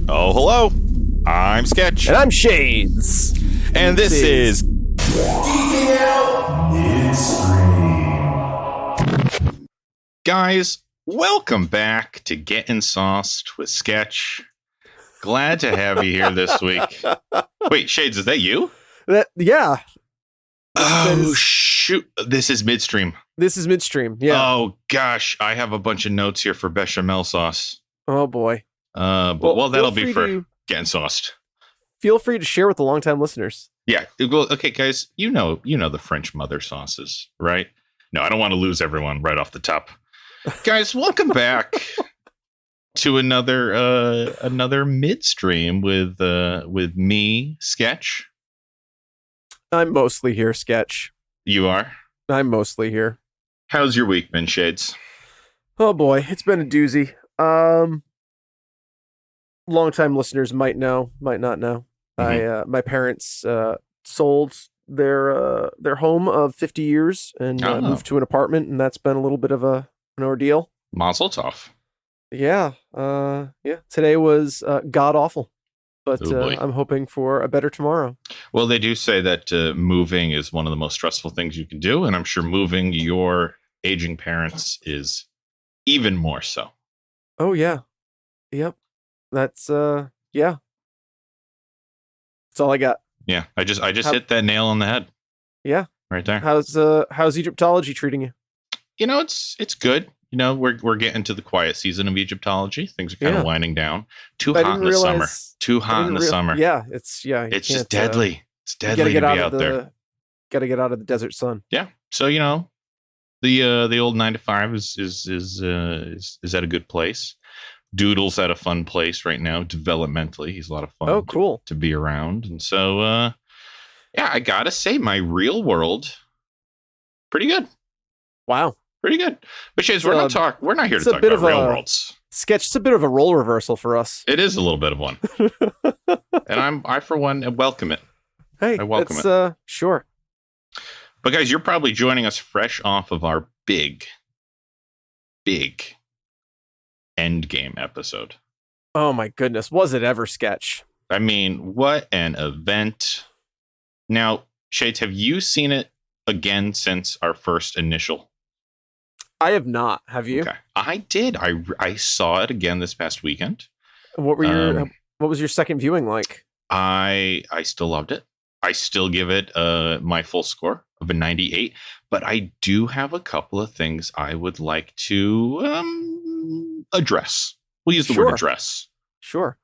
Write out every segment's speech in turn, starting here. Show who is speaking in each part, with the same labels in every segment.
Speaker 1: Oh, hello. I'm Sketch.
Speaker 2: And I'm Shades.
Speaker 1: And this is
Speaker 3: Geeking out Midstream.
Speaker 1: Guys, welcome back to Getting Sauced with Sketch. Glad to have you here this week. Wait, Shades, is that you?
Speaker 2: Yeah.
Speaker 1: Oh, shoot. This is Midstream.
Speaker 2: This is Midstream. Yeah.
Speaker 1: Oh, gosh. I have a bunch of notes here for bechamel sauce.
Speaker 2: Oh, boy.
Speaker 1: Well, that'll be for Getting Sauced.
Speaker 2: Feel free to share with the longtime listeners.
Speaker 1: Yeah. Well, okay, guys, you know the French mother sauces, right? No, I don't want to lose everyone right off the top. Guys, welcome back to another Midstream with me, Sketch.
Speaker 2: I'm mostly here, Sketch.
Speaker 1: You are?
Speaker 2: I'm mostly here.
Speaker 1: How's your week been, Shades?
Speaker 2: Oh, boy. It's been a doozy. Longtime listeners might know, might not know.
Speaker 1: Mm-hmm.
Speaker 2: My parents sold their home of 50 years and moved to an apartment, and that's been a little bit of an ordeal.
Speaker 1: Mazel tov.
Speaker 2: Yeah. Today was god awful, but I'm hoping for a better tomorrow.
Speaker 1: Well, they do say that moving is one of the most stressful things you can do, and I'm sure moving your aging parents is even more so.
Speaker 2: Oh yeah. Yep. That's yeah. That's all I got.
Speaker 1: Yeah, I just hit that nail on the head.
Speaker 2: Yeah.
Speaker 1: Right there.
Speaker 2: How's Egyptology treating you?
Speaker 1: You know, it's good. You know, we're getting to the quiet season of Egyptology. Things are kind of winding down. Too hot in the summer. Too hot in the summer.
Speaker 2: Yeah, it's
Speaker 1: just deadly. It's deadly to be out there.
Speaker 2: Got to get out of the desert sun.
Speaker 1: Yeah. So, you know, the old 9 to 5 is at a good place. Doodle's at a fun place right now developmentally. He's a lot of fun.
Speaker 2: Oh, cool.
Speaker 1: to be around. And so yeah, I gotta say my real world pretty good.
Speaker 2: Wow.
Speaker 1: Pretty good. But Shades, we're not here to talk about real worlds.
Speaker 2: Sketch, it's a bit of a role reversal for us.
Speaker 1: It is a little bit of one. And I for one welcome it.
Speaker 2: Hey,
Speaker 1: I welcome it.
Speaker 2: Sure.
Speaker 1: But guys, you're probably joining us fresh off of our big Endgame episode.
Speaker 2: Oh my goodness, was it ever, Sketch?
Speaker 1: I mean, what an event. Now, Shades, have you seen it again since our first initial?
Speaker 2: I have not. Have you?
Speaker 1: Okay. I did. I saw it again this past weekend.
Speaker 2: What was your second viewing like?
Speaker 1: I still loved it. I still give it my full score of a 98, but I do have a couple of things I would like to address. We'll use the word address.
Speaker 2: Sure.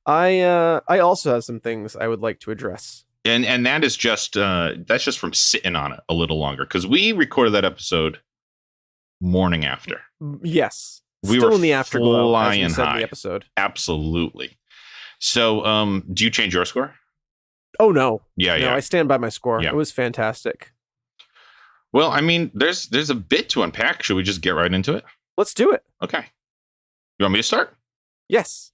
Speaker 2: I also have some things I would like to address.
Speaker 1: And that is just that's just from sitting on it a little longer, because we recorded that episode morning after.
Speaker 2: Yes.
Speaker 1: We
Speaker 2: Still
Speaker 1: were
Speaker 2: in the afterglow,
Speaker 1: flying
Speaker 2: as we said
Speaker 1: high.
Speaker 2: in the episode.
Speaker 1: Absolutely. So do you change your score?
Speaker 2: Oh no.
Speaker 1: Yeah.
Speaker 2: I stand by my score.
Speaker 1: Yeah.
Speaker 2: It was fantastic.
Speaker 1: Well, I mean, there's a bit to unpack. Should we just get right into it?
Speaker 2: Let's do it.
Speaker 1: Okay. You want me to start?
Speaker 2: Yes.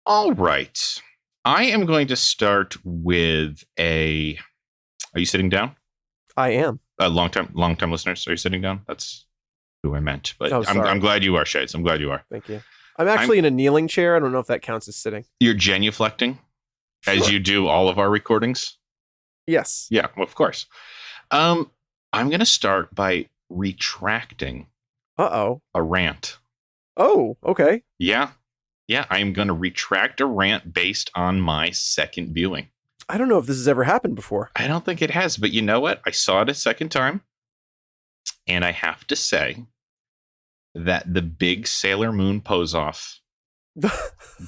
Speaker 1: All right. I am going to start with Are you sitting down?
Speaker 2: I am.
Speaker 1: Long-time listeners, are you sitting down? That's who I meant. But
Speaker 2: Oh,
Speaker 1: I'm glad you are, Shades. I'm glad you are.
Speaker 2: Thank you. I'm actually in a kneeling chair. I don't know if that counts as sitting.
Speaker 1: You're genuflecting, as you do all of our recordings?
Speaker 2: Yes.
Speaker 1: Yeah, of course. I'm going to start by retracting a rant.
Speaker 2: Oh, okay.
Speaker 1: Yeah, I'm going to retract a rant based on my second viewing.
Speaker 2: I don't know if this has ever happened before.
Speaker 1: I don't think it has, but you know what? I saw it a second time, and I have to say that the big Sailor Moon pose-off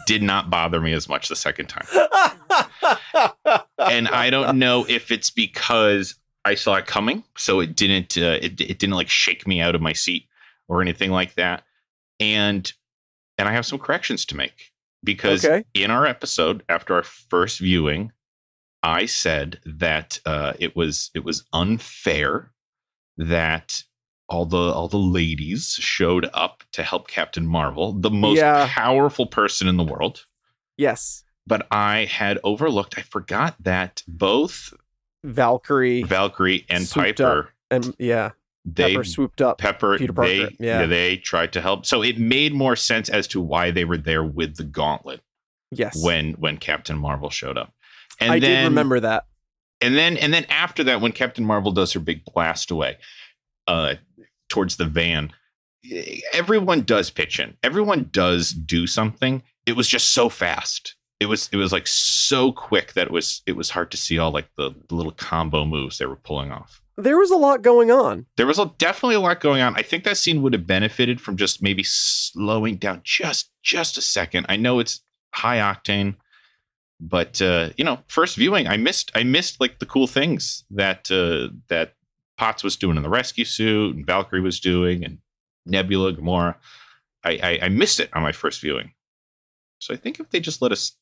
Speaker 1: did not bother me as much the second time. And I don't know if it's because I saw it coming, so it didn't like shake me out of my seat or anything like that. And I have some corrections to make, because in our episode after our first viewing, I said that it was unfair that all the ladies showed up to help Captain Marvel, the most powerful person in the world.
Speaker 2: Yes.
Speaker 1: But I forgot that both
Speaker 2: Valkyrie
Speaker 1: and Piper
Speaker 2: And
Speaker 1: They
Speaker 2: Pepper swooped up. Peter Parker.
Speaker 1: They tried to help. So it made more sense as to why they were there with the gauntlet.
Speaker 2: Yes.
Speaker 1: When Captain Marvel showed up. And
Speaker 2: I did remember that.
Speaker 1: And then after that, when Captain Marvel does her big blast away towards the van, everyone does pitch in. Everyone does do something. It was just so fast. It was like so quick that it was hard to see all like the little combo moves they were pulling off.
Speaker 2: There was a lot going on.
Speaker 1: There was definitely a lot going on. I think that scene would have benefited from just maybe slowing down just a second. I know it's high octane, but first viewing, I missed like the cool things that Potts was doing in the rescue suit and Valkyrie was doing and Nebula, Gamora. I missed it on my first viewing. So I think if they just let us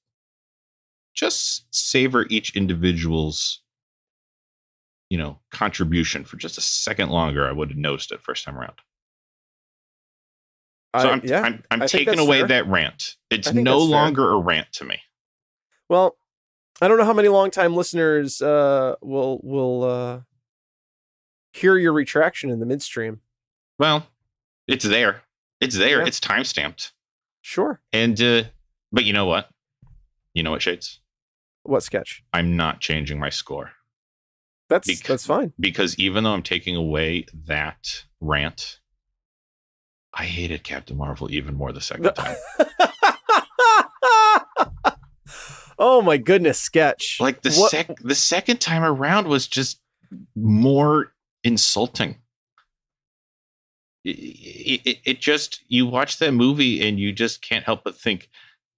Speaker 1: just savor each individual's contribution for just a second longer, I would have noticed it first time around. So I'm taking away that rant. It's no longer a rant to me.
Speaker 2: Well, I don't know how many longtime listeners will hear your retraction in the midstream.
Speaker 1: Well, it's there. It's there.
Speaker 2: Yeah.
Speaker 1: It's timestamped.
Speaker 2: Sure.
Speaker 1: And but you know what? You know what, Shades?
Speaker 2: What sketch?
Speaker 1: I'm not changing my score.
Speaker 2: That's fine.
Speaker 1: Because even though I'm taking away that rant, I hated Captain Marvel even more the second time.
Speaker 2: Oh my goodness, sketch.
Speaker 1: Like the second time around was just more insulting. It just, you watch that movie and you just can't help but think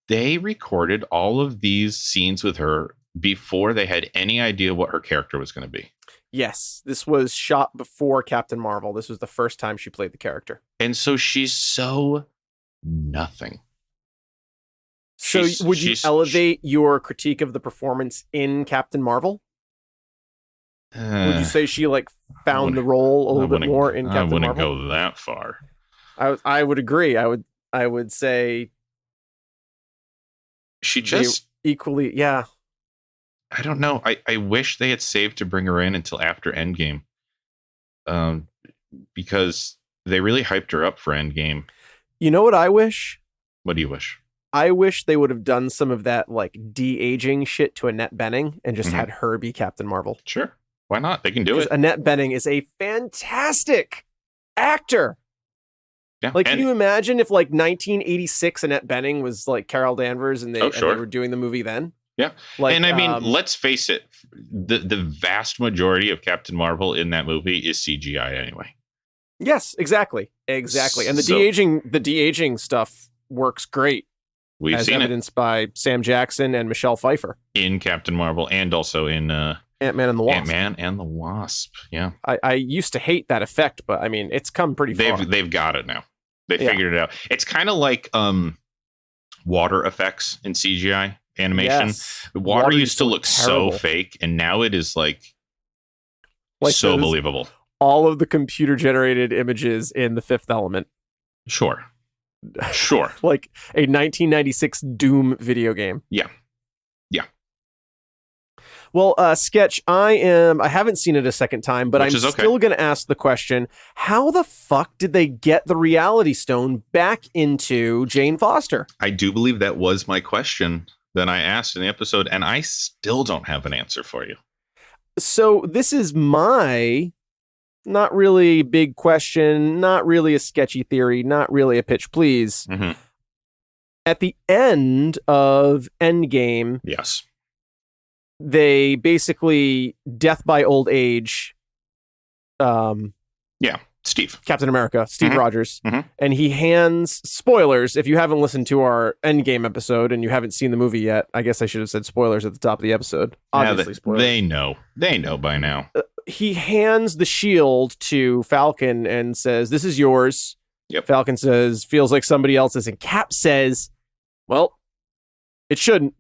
Speaker 1: they recorded all of these scenes with her before they had any idea what her character was going to be.
Speaker 2: Yes, this was shot before Captain Marvel. This was the first time she played the character.
Speaker 1: And so she's so nothing.
Speaker 2: So would you elevate your critique of the performance in Captain Marvel? Would you say she found the role a little bit more in Captain Marvel?
Speaker 1: I wouldn't go that far.
Speaker 2: I would agree. I would say
Speaker 1: she just
Speaker 2: equally, yeah.
Speaker 1: I don't know. I wish they had saved to bring her in until after Endgame, because they really hyped her up for Endgame.
Speaker 2: You know what I wish?
Speaker 1: What do you wish?
Speaker 2: I wish they would have done some of that de-aging shit to Annette Bening and just had her be Captain Marvel.
Speaker 1: Sure. Why not? They can do it.
Speaker 2: Annette Bening is a fantastic actor.
Speaker 1: Yeah.
Speaker 2: Can you imagine if 1986 Annette Bening was Carol Danvers and they were doing the movie then?
Speaker 1: Yeah. And I mean, let's face it, the vast majority of Captain Marvel in that movie is CGI anyway. Yes,
Speaker 2: exactly. And the de-aging stuff works great.
Speaker 1: We've seen
Speaker 2: evidenced by Sam Jackson and Michelle Pfeiffer
Speaker 1: in Captain Marvel and also in
Speaker 2: Ant-Man and the Wasp.
Speaker 1: Ant-Man and the Wasp. Yeah.
Speaker 2: I used to hate that effect, but I mean, it's come pretty far.
Speaker 1: They've got it now. They figured it out. It's kind of like water effects in CGI animation.
Speaker 2: Yes.
Speaker 1: Water used to look terrible. So fake, and now it is so believable.
Speaker 2: All of the computer generated images in The Fifth Element.
Speaker 1: Sure.
Speaker 2: Like a 1996 Doom video game.
Speaker 1: Yeah.
Speaker 2: Well, Sketch, I haven't seen it a second time, but I'm still going to ask the question, how the fuck did they get the Reality Stone back into Jane Foster?
Speaker 1: I do believe that was my question that I asked in the episode, and I still don't have an answer for you.
Speaker 2: So this is my not really big question, not really a sketchy theory, not really a pitch please.
Speaker 1: Mm-hmm.
Speaker 2: At the end of Endgame,
Speaker 1: yes,
Speaker 2: they basically death by old age.
Speaker 1: Steve.
Speaker 2: Captain America, Steve Rogers.
Speaker 1: Mm-hmm.
Speaker 2: And he hands, spoilers, if you haven't listened to our Endgame episode and you haven't seen the movie yet, I guess I should have said spoilers at the top of the episode. Obviously, spoilers.
Speaker 1: They know by now.
Speaker 2: He hands the shield to Falcon and says, "This is yours."
Speaker 1: Yep.
Speaker 2: Falcon says, "Feels like somebody else's." And Cap says, "Well, it shouldn't."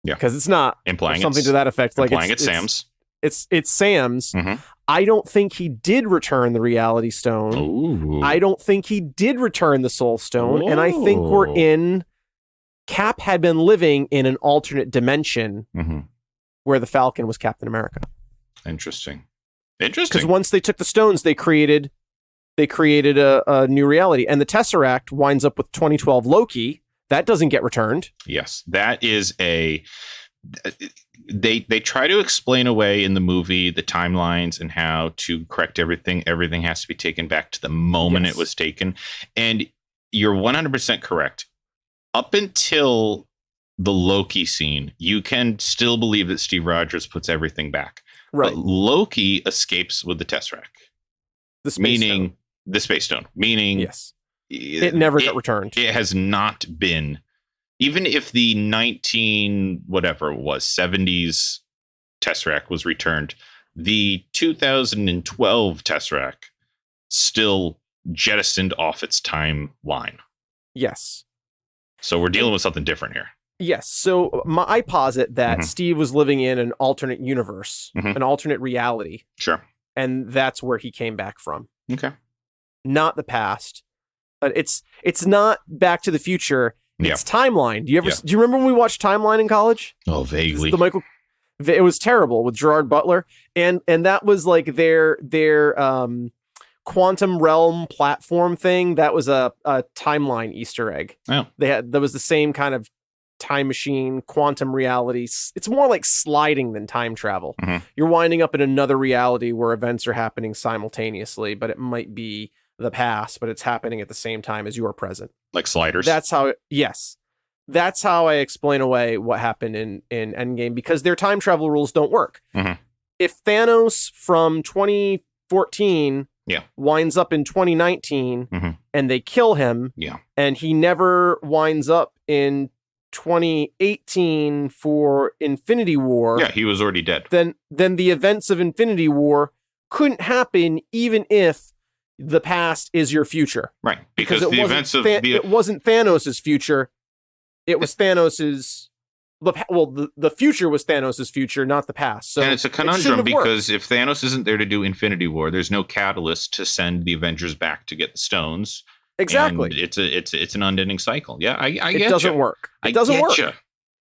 Speaker 1: Yeah.
Speaker 2: Because it's not.
Speaker 1: Implying
Speaker 2: something to that effect.
Speaker 1: Implying it's Sam's.
Speaker 2: It's Sam's.
Speaker 1: Mm-hmm.
Speaker 2: I don't think he did return the Reality Stone.
Speaker 1: Ooh.
Speaker 2: I don't think he did return the Soul Stone.
Speaker 1: Ooh.
Speaker 2: And I think we're in... Cap had been living in an alternate dimension where the Falcon was Captain America.
Speaker 1: Interesting. Interesting.
Speaker 2: Because once they took the stones, they created a new reality. And the Tesseract winds up with 2012 Loki. That doesn't get returned.
Speaker 1: Yes, that is they try to explain away in the movie the timelines and how to correct everything. Everything has to be taken back to the moment it was taken. And you're 100% correct. Up until the Loki scene, you can still believe that Steve Rogers puts everything back.
Speaker 2: Right.
Speaker 1: But Loki escapes with the Tesseract.
Speaker 2: The Space Stone.
Speaker 1: Meaning
Speaker 2: yes. It never got returned.
Speaker 1: It has not been, even if the 70s Tesseract was returned, the 2012 Tesseract still jettisoned off its timeline.
Speaker 2: Yes.
Speaker 1: So we're dealing with something different here.
Speaker 2: Yes. So I posit that Steve was living in an alternate universe, an alternate reality.
Speaker 1: Sure.
Speaker 2: And that's where he came back from.
Speaker 1: Okay.
Speaker 2: Not the past. It's not Back to the Future. It's Timeline. Do you remember when we watched Timeline in college?
Speaker 1: Oh, vaguely.
Speaker 2: It was terrible with Gerard Butler, and that was like their quantum realm platform thing. That was a Timeline Easter egg.
Speaker 1: Oh.
Speaker 2: There was the same kind of time machine, quantum reality. It's more like sliding than time travel. You're winding up in another reality where events are happening simultaneously, but it might be the past, but it's happening at the same time as you are present.
Speaker 1: Like sliders?
Speaker 2: That's how I explain away what happened in Endgame, because their time travel rules don't work. If Thanos from 2014 winds up in 2019 and they kill him, and he never winds up in 2018 for Infinity War.
Speaker 1: Yeah, he was already dead.
Speaker 2: Then the events of Infinity War couldn't happen even if the past is your future.
Speaker 1: Right. Because the events of
Speaker 2: it wasn't Thanos' future. It was Thanos's. The future was Thanos' future, not the past. So
Speaker 1: and it's a conundrum because if Thanos isn't there to do Infinity War, there's no catalyst to send the Avengers back to get the stones.
Speaker 2: Exactly.
Speaker 1: And it's an unending cycle. Yeah, I get
Speaker 2: it doesn't work. It doesn't work.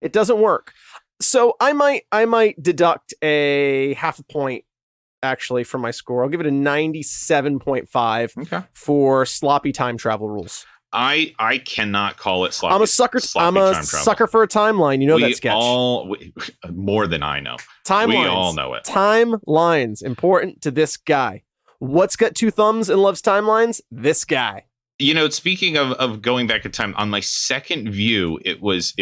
Speaker 2: It doesn't work. So I might deduct a half a point actually from my score. I'll give it a 97.5 for sloppy time travel rules.
Speaker 1: I cannot call it sloppy.
Speaker 2: I'm a sucker for a timeline. You know that sketch.
Speaker 1: More than I know.
Speaker 2: Timelines.
Speaker 1: We all know it.
Speaker 2: Timelines important to this guy. What's got two thumbs and loves timelines? This guy.
Speaker 1: You know, speaking of going back in time, on my second view, it was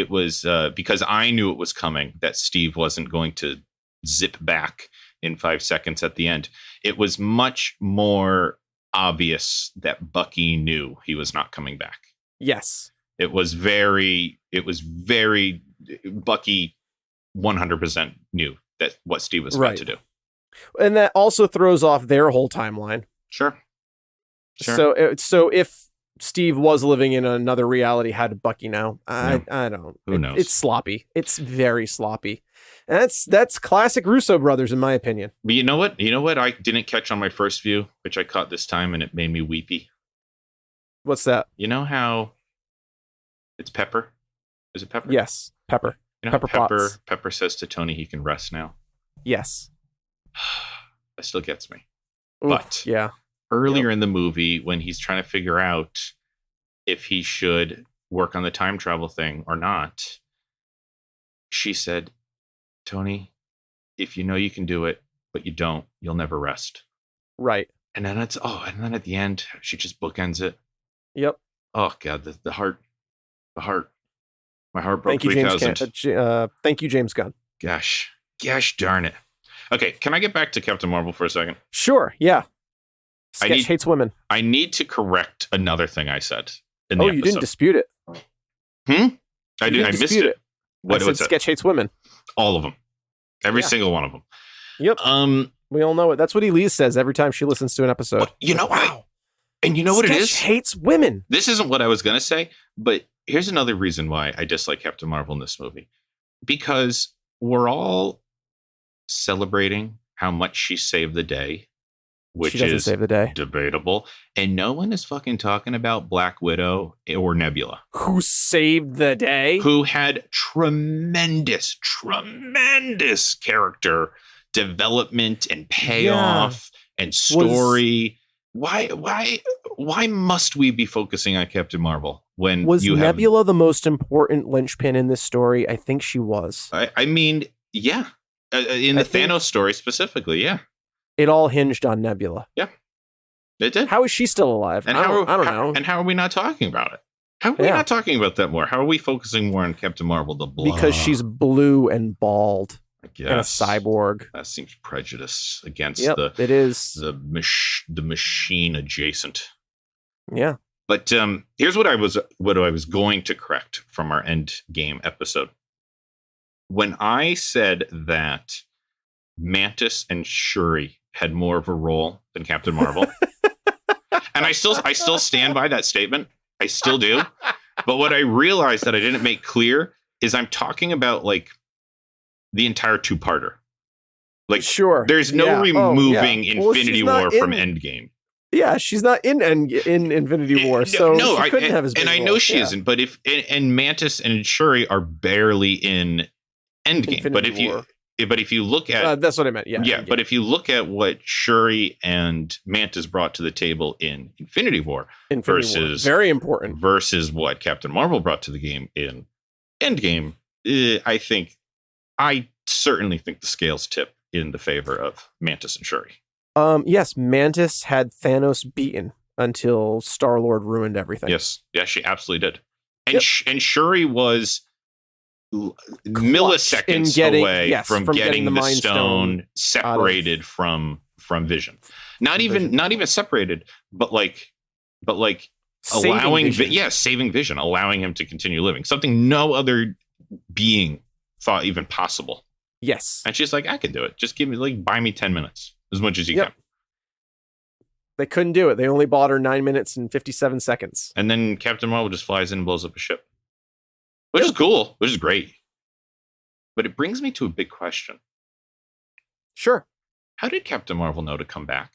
Speaker 1: because I knew it was coming that Steve wasn't going to zip back in 5 seconds at the end. It was much more obvious that Bucky knew he was not coming back.
Speaker 2: Yes.
Speaker 1: It was very Bucky 100% knew that what Steve was about to do.
Speaker 2: And that also throws off their whole timeline.
Speaker 1: Sure.
Speaker 2: So if Steve was living in another reality, how did Bucky know? I don't.
Speaker 1: Who knows?
Speaker 2: It's sloppy. It's very sloppy. And that's classic Russo brothers, in my opinion.
Speaker 1: But you know what? I didn't catch on my first view, which I caught this time, and it made me weepy.
Speaker 2: What's that?
Speaker 1: You know how it's Pepper? Is it Pepper?
Speaker 2: Yes, Pepper.
Speaker 1: You know
Speaker 2: Pepper
Speaker 1: Pepper says to Tony he can rest now.
Speaker 2: Yes.
Speaker 1: That still gets me.
Speaker 2: Oof,
Speaker 1: but earlier in the movie, when he's trying to figure out if he should work on the time travel thing or not, she said, Tony, if you know you can do it, but you don't, you'll never rest.
Speaker 2: Right.
Speaker 1: And then and then at the end, she just bookends it.
Speaker 2: Yep.
Speaker 1: Oh God, the heart. My heart broke 3,000.
Speaker 2: Thank you, James Gunn.
Speaker 1: Gosh darn it. Okay, can I get back to Captain Marvel for a second?
Speaker 2: Sure, yeah. Sketch hates women.
Speaker 1: I need to correct another thing I said in the episode.
Speaker 2: You didn't dispute it.
Speaker 1: I missed it.
Speaker 2: What was it? Sketch hates women.
Speaker 1: All of them. Every single one of them.
Speaker 2: Yep. We all know it. That's what Elise says every time she listens to an episode.
Speaker 1: Well, you know, wow. And you know what it is?
Speaker 2: Sketch hates women.
Speaker 1: This isn't what I was going to say, but here's another reason why I dislike Captain Marvel in this movie. Because we're all celebrating how much she saved the day, which is
Speaker 2: save the day.
Speaker 1: Debatable. And no one is fucking talking about Black Widow or Nebula.
Speaker 2: Who saved the day?
Speaker 1: Who had tremendous character development and payoff and story. Why must we be focusing on Captain Marvel when
Speaker 2: was Nebula the most important linchpin in this story? I think she was.
Speaker 1: I mean, yeah. In the Thanos story specifically, yeah.
Speaker 2: It all hinged on Nebula.
Speaker 1: Yeah, it did.
Speaker 2: How is she still alive?
Speaker 1: And
Speaker 2: I don't know.
Speaker 1: And how are we not talking about it? How are we not talking about that more? How are we focusing more on Captain Marvel?
Speaker 2: Because she's blue and bald.
Speaker 1: I guess.
Speaker 2: And a cyborg.
Speaker 1: That seems prejudice against
Speaker 2: it is
Speaker 1: the machine adjacent.
Speaker 2: Yeah.
Speaker 1: But here's what I was going to correct from our end game episode. When I said that Mantis and Shuri had more of a role than Captain Marvel, and I still stand by that statement. I still do. But what I realized that I didn't make clear is I'm talking about like the entire two-parter. Like,
Speaker 2: sure,
Speaker 1: there's no removing Infinity War from Endgame.
Speaker 2: Yeah, she's not in Infinity War, so she couldn't have as big
Speaker 1: and I know she isn't. But and Mantis and Shuri are barely in Endgame. But if you look at
Speaker 2: that's what I meant. Yeah.
Speaker 1: But if you look at what Shuri and Mantis brought to the table in Infinity War versus
Speaker 2: very important
Speaker 1: versus what Captain Marvel brought to the game in Endgame, I certainly think the scales tip in the favor of Mantis and Shuri.
Speaker 2: Yes, Mantis had Thanos beaten until Star-Lord ruined everything.
Speaker 1: Yes, she absolutely did. And and Shuri was milliseconds away from getting the stone separated from Vision. Not even separated, but allowing saving Vision, allowing him to continue living. Something no other being thought even possible.
Speaker 2: Yes.
Speaker 1: And she's like, I can do it. Just buy me 10 minutes, as much as you can.
Speaker 2: They couldn't do it. They only bought her 9 minutes and 57 seconds.
Speaker 1: And then Captain Marvel just flies in and blows up a ship. Which is cool, which is great. But it brings me to a big question.
Speaker 2: Sure.
Speaker 1: How did Captain Marvel know to come back?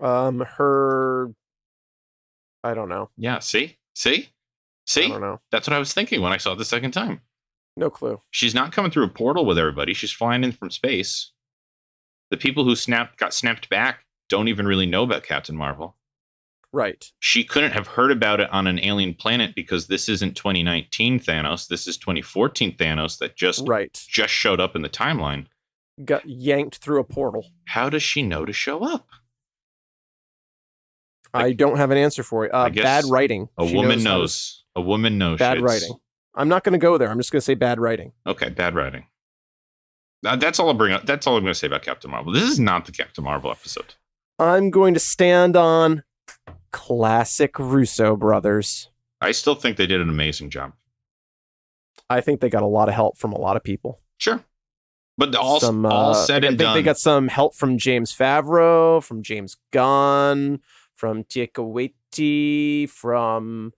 Speaker 2: I don't know.
Speaker 1: Yeah, see?
Speaker 2: I don't know.
Speaker 1: That's what I was thinking when I saw it the second time.
Speaker 2: No clue.
Speaker 1: She's not coming through a portal with everybody. She's flying in from space. The people who got snapped back don't even really know about Captain Marvel.
Speaker 2: Right.
Speaker 1: She couldn't have heard about it on an alien planet because this isn't 2019 Thanos. This is 2014 Thanos that just showed up in the timeline.
Speaker 2: Got yanked through a portal.
Speaker 1: How does she know to show up?
Speaker 2: I don't have an answer for you. Bad writing.
Speaker 1: A woman knows. A woman knows.
Speaker 2: Bad writing. I'm not going to go there. I'm just going to say bad writing.
Speaker 1: Okay, bad writing. That's all I'll bring up. That's all I'm going to say about Captain Marvel. This is not the Captain Marvel episode.
Speaker 2: I'm going to stand on classic Russo brothers.
Speaker 1: I still think they did an amazing job.
Speaker 2: I think they got a lot of help from a lot of people.
Speaker 1: Sure. But all said and done.
Speaker 2: They got some help from James Favreau, from James Gunn, from Taika Waititi, from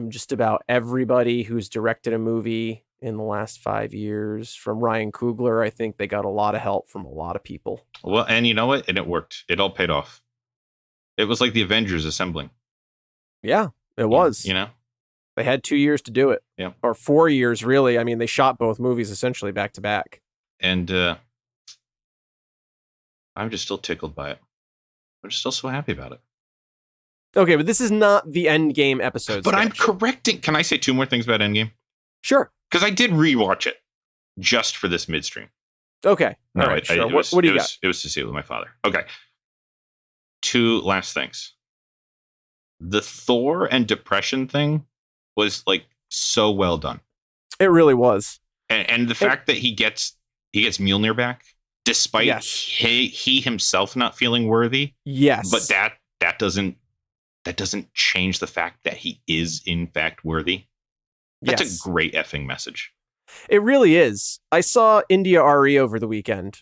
Speaker 2: just about everybody who's directed a movie in the last 5 years. From Ryan Coogler, I think they got a lot of help from a lot of people.
Speaker 1: Well, and you know what? And it worked. It all paid off. It was like the Avengers assembling. Yeah,
Speaker 2: it was.
Speaker 1: You know?
Speaker 2: They had 2 years to do it.
Speaker 1: Yeah.
Speaker 2: Or 4 years, really. I mean, they shot both movies essentially back to back.
Speaker 1: And I'm just still tickled by it. I'm just still so happy about it.
Speaker 2: Okay, but this is not the Endgame episode.
Speaker 1: But I'm correcting. Can I say 2 more things about Endgame?
Speaker 2: Sure.
Speaker 1: Because I did rewatch it just for this midstream.
Speaker 2: Okay. All right. Sure. What do you got?
Speaker 1: It was to see it with my father. Okay. 2 last things. The Thor and depression thing was so well done.
Speaker 2: It really was.
Speaker 1: And the fact that he gets Mjolnir back, despite he himself not feeling worthy.
Speaker 2: Yes.
Speaker 1: But that doesn't change the fact that he is in fact worthy. That's a great effing message.
Speaker 2: It really is. I saw India Ari over the weekend,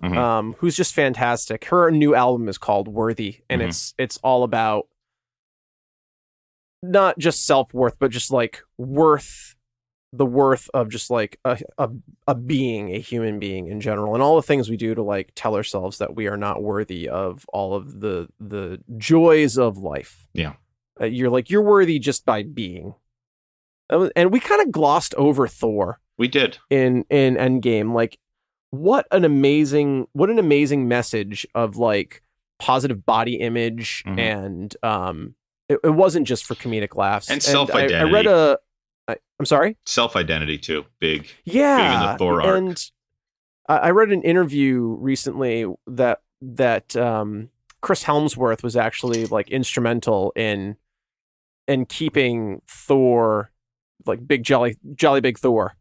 Speaker 2: who's just fantastic. Her new album is called Worthy, and it's all about not just self-worth, but just the worth of just a being, a human being in general, and all the things we do to tell ourselves that we are not worthy of all of the joys of life.
Speaker 1: Yeah.
Speaker 2: You're worthy just by being. And we kind of glossed over Thor.
Speaker 1: We did.
Speaker 2: in Endgame. Like, what an amazing message of like positive body image, and it wasn't just for comedic laughs
Speaker 1: and self-identity.
Speaker 2: I read I'm sorry?
Speaker 1: Self-identity too. Big.
Speaker 2: Yeah.
Speaker 1: Big in the Thor arc.
Speaker 2: And I read an interview recently that Chris Helmsworth was actually like instrumental in keeping Thor, like big jolly big Thor.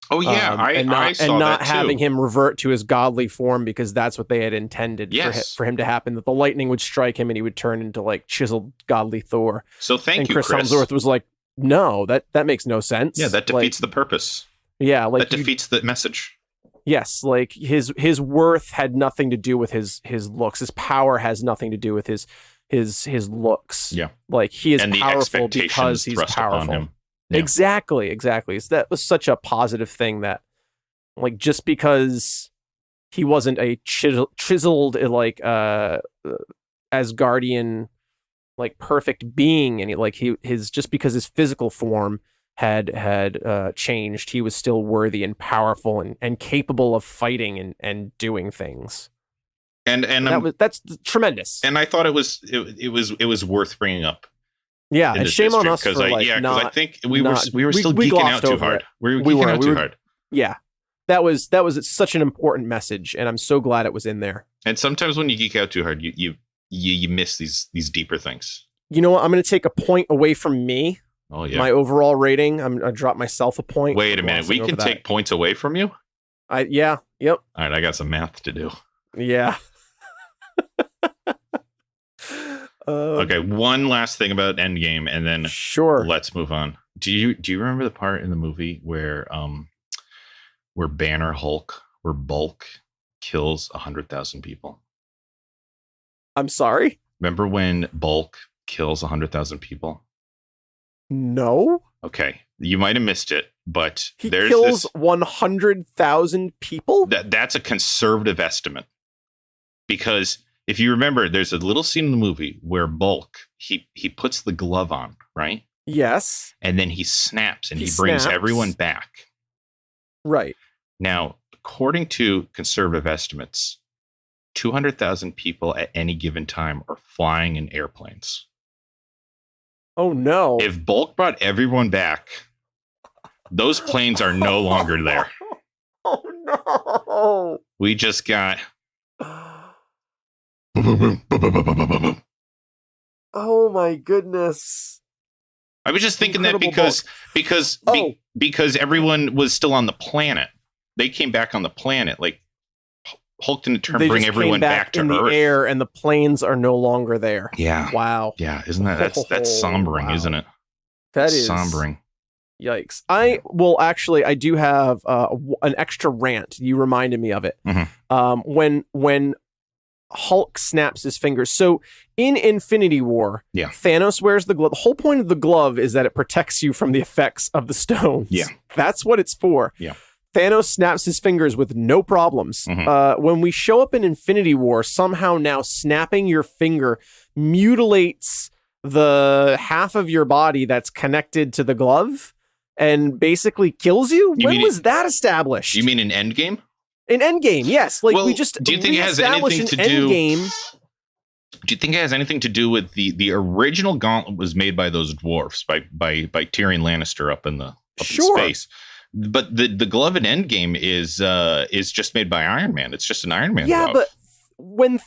Speaker 1: Oh yeah, I saw
Speaker 2: not
Speaker 1: that too.
Speaker 2: having him revert to his godly form, because that's what they had intended for him to happen. That the lightning would strike him and he would turn into like chiseled godly Thor.
Speaker 1: So thank you,
Speaker 2: Chris Helmsworth was like, no, that makes no sense.
Speaker 1: Yeah, that defeats the purpose.
Speaker 2: Yeah, like
Speaker 1: that defeats the message.
Speaker 2: Yes, like his worth had nothing to do with his looks. His power has nothing to do with his looks.
Speaker 1: Yeah,
Speaker 2: like he is
Speaker 1: and
Speaker 2: powerful because he's powerful.
Speaker 1: Him. Yeah.
Speaker 2: Exactly. So that was such a positive thing, that like just because he wasn't a chiseled like Asgardian like perfect being, and his just because his physical form had changed, he was still worthy and powerful and capable of fighting and doing things. And that's tremendous.
Speaker 1: And I thought it was worth bringing up.
Speaker 2: Yeah, and shame on us for
Speaker 1: because I think we were still geeking out too hard. We were geeking out too hard.
Speaker 2: Yeah, that was such an important message, and I'm so glad it was in there.
Speaker 1: And sometimes when you geek out too hard, you miss these deeper things.
Speaker 2: You know what? I'm going to take a point away from me.
Speaker 1: Oh yeah.
Speaker 2: My overall rating. I'm going to drop myself a point.
Speaker 1: Wait a minute. We can take points away from you?
Speaker 2: Yeah. Yep.
Speaker 1: All right. I got some math to do.
Speaker 2: Yeah.
Speaker 1: Okay. One last thing about Endgame, and then let's move on. Do you remember the part in the movie where Banner Hulk, where Bulk kills 100,000 people?
Speaker 2: I'm sorry?
Speaker 1: Remember when Bulk kills 100,000 people?
Speaker 2: No.
Speaker 1: Okay, you might have missed it, but
Speaker 2: he kills 100,000 people.
Speaker 1: That's a conservative estimate, because if you remember, there's a little scene in the movie where Bulk he puts the glove on, right?
Speaker 2: Yes.
Speaker 1: And then he snaps and he brings everyone back.
Speaker 2: Right.
Speaker 1: Now, according to conservative estimates, 200,000 people at any given time are flying in airplanes.
Speaker 2: Oh no.
Speaker 1: If Bulk brought everyone back, those planes are no longer there.
Speaker 2: Oh no.
Speaker 1: We just got
Speaker 2: oh my goodness.
Speaker 1: I was just thinking that because everyone was still on the planet. They came back on the planet. Like Hulk didn't bring everyone back to
Speaker 2: in
Speaker 1: Earth.
Speaker 2: The air, and the planes are no longer there.
Speaker 1: Yeah.
Speaker 2: Wow.
Speaker 1: Yeah. Isn't that's sombering, isn't it?
Speaker 2: That is
Speaker 1: sombering.
Speaker 2: Yikes. I do have an extra rant. You reminded me of it.
Speaker 1: Mm-hmm.
Speaker 2: When Hulk snaps his fingers. So in Infinity War, Thanos wears the glove. The whole point of the glove is that it protects you from the effects of the stones.
Speaker 1: Yeah.
Speaker 2: That's what it's for.
Speaker 1: Yeah.
Speaker 2: Thanos snaps his fingers with no problems.
Speaker 1: Mm-hmm.
Speaker 2: When we show up in Infinity War, somehow now snapping your finger mutilates the half of your body that's connected to the glove and basically kills you. When was that established?
Speaker 1: You mean in Endgame?
Speaker 2: In Endgame, yes. Like,
Speaker 1: well,
Speaker 2: we just
Speaker 1: do you think it has anything to do? Do you think it has anything to do with the original gauntlet was made by those dwarfs by Tyrion Lannister up in space? But the glove in Endgame is just made by Iron Man. It's just an Iron Man glove.
Speaker 2: Yeah, but when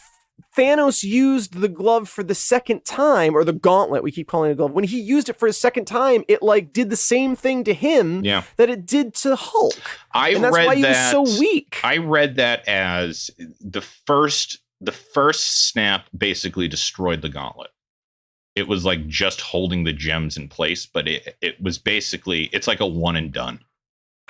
Speaker 2: Thanos used the glove for the second time, or the gauntlet, we keep calling it a glove, when he used it for his second time, it like did the same thing to him that it did to Hulk. And that's why he was so weak.
Speaker 1: I read that as the first snap basically destroyed the gauntlet. It was like just holding the gems in place, but it was basically, it's like a one and done.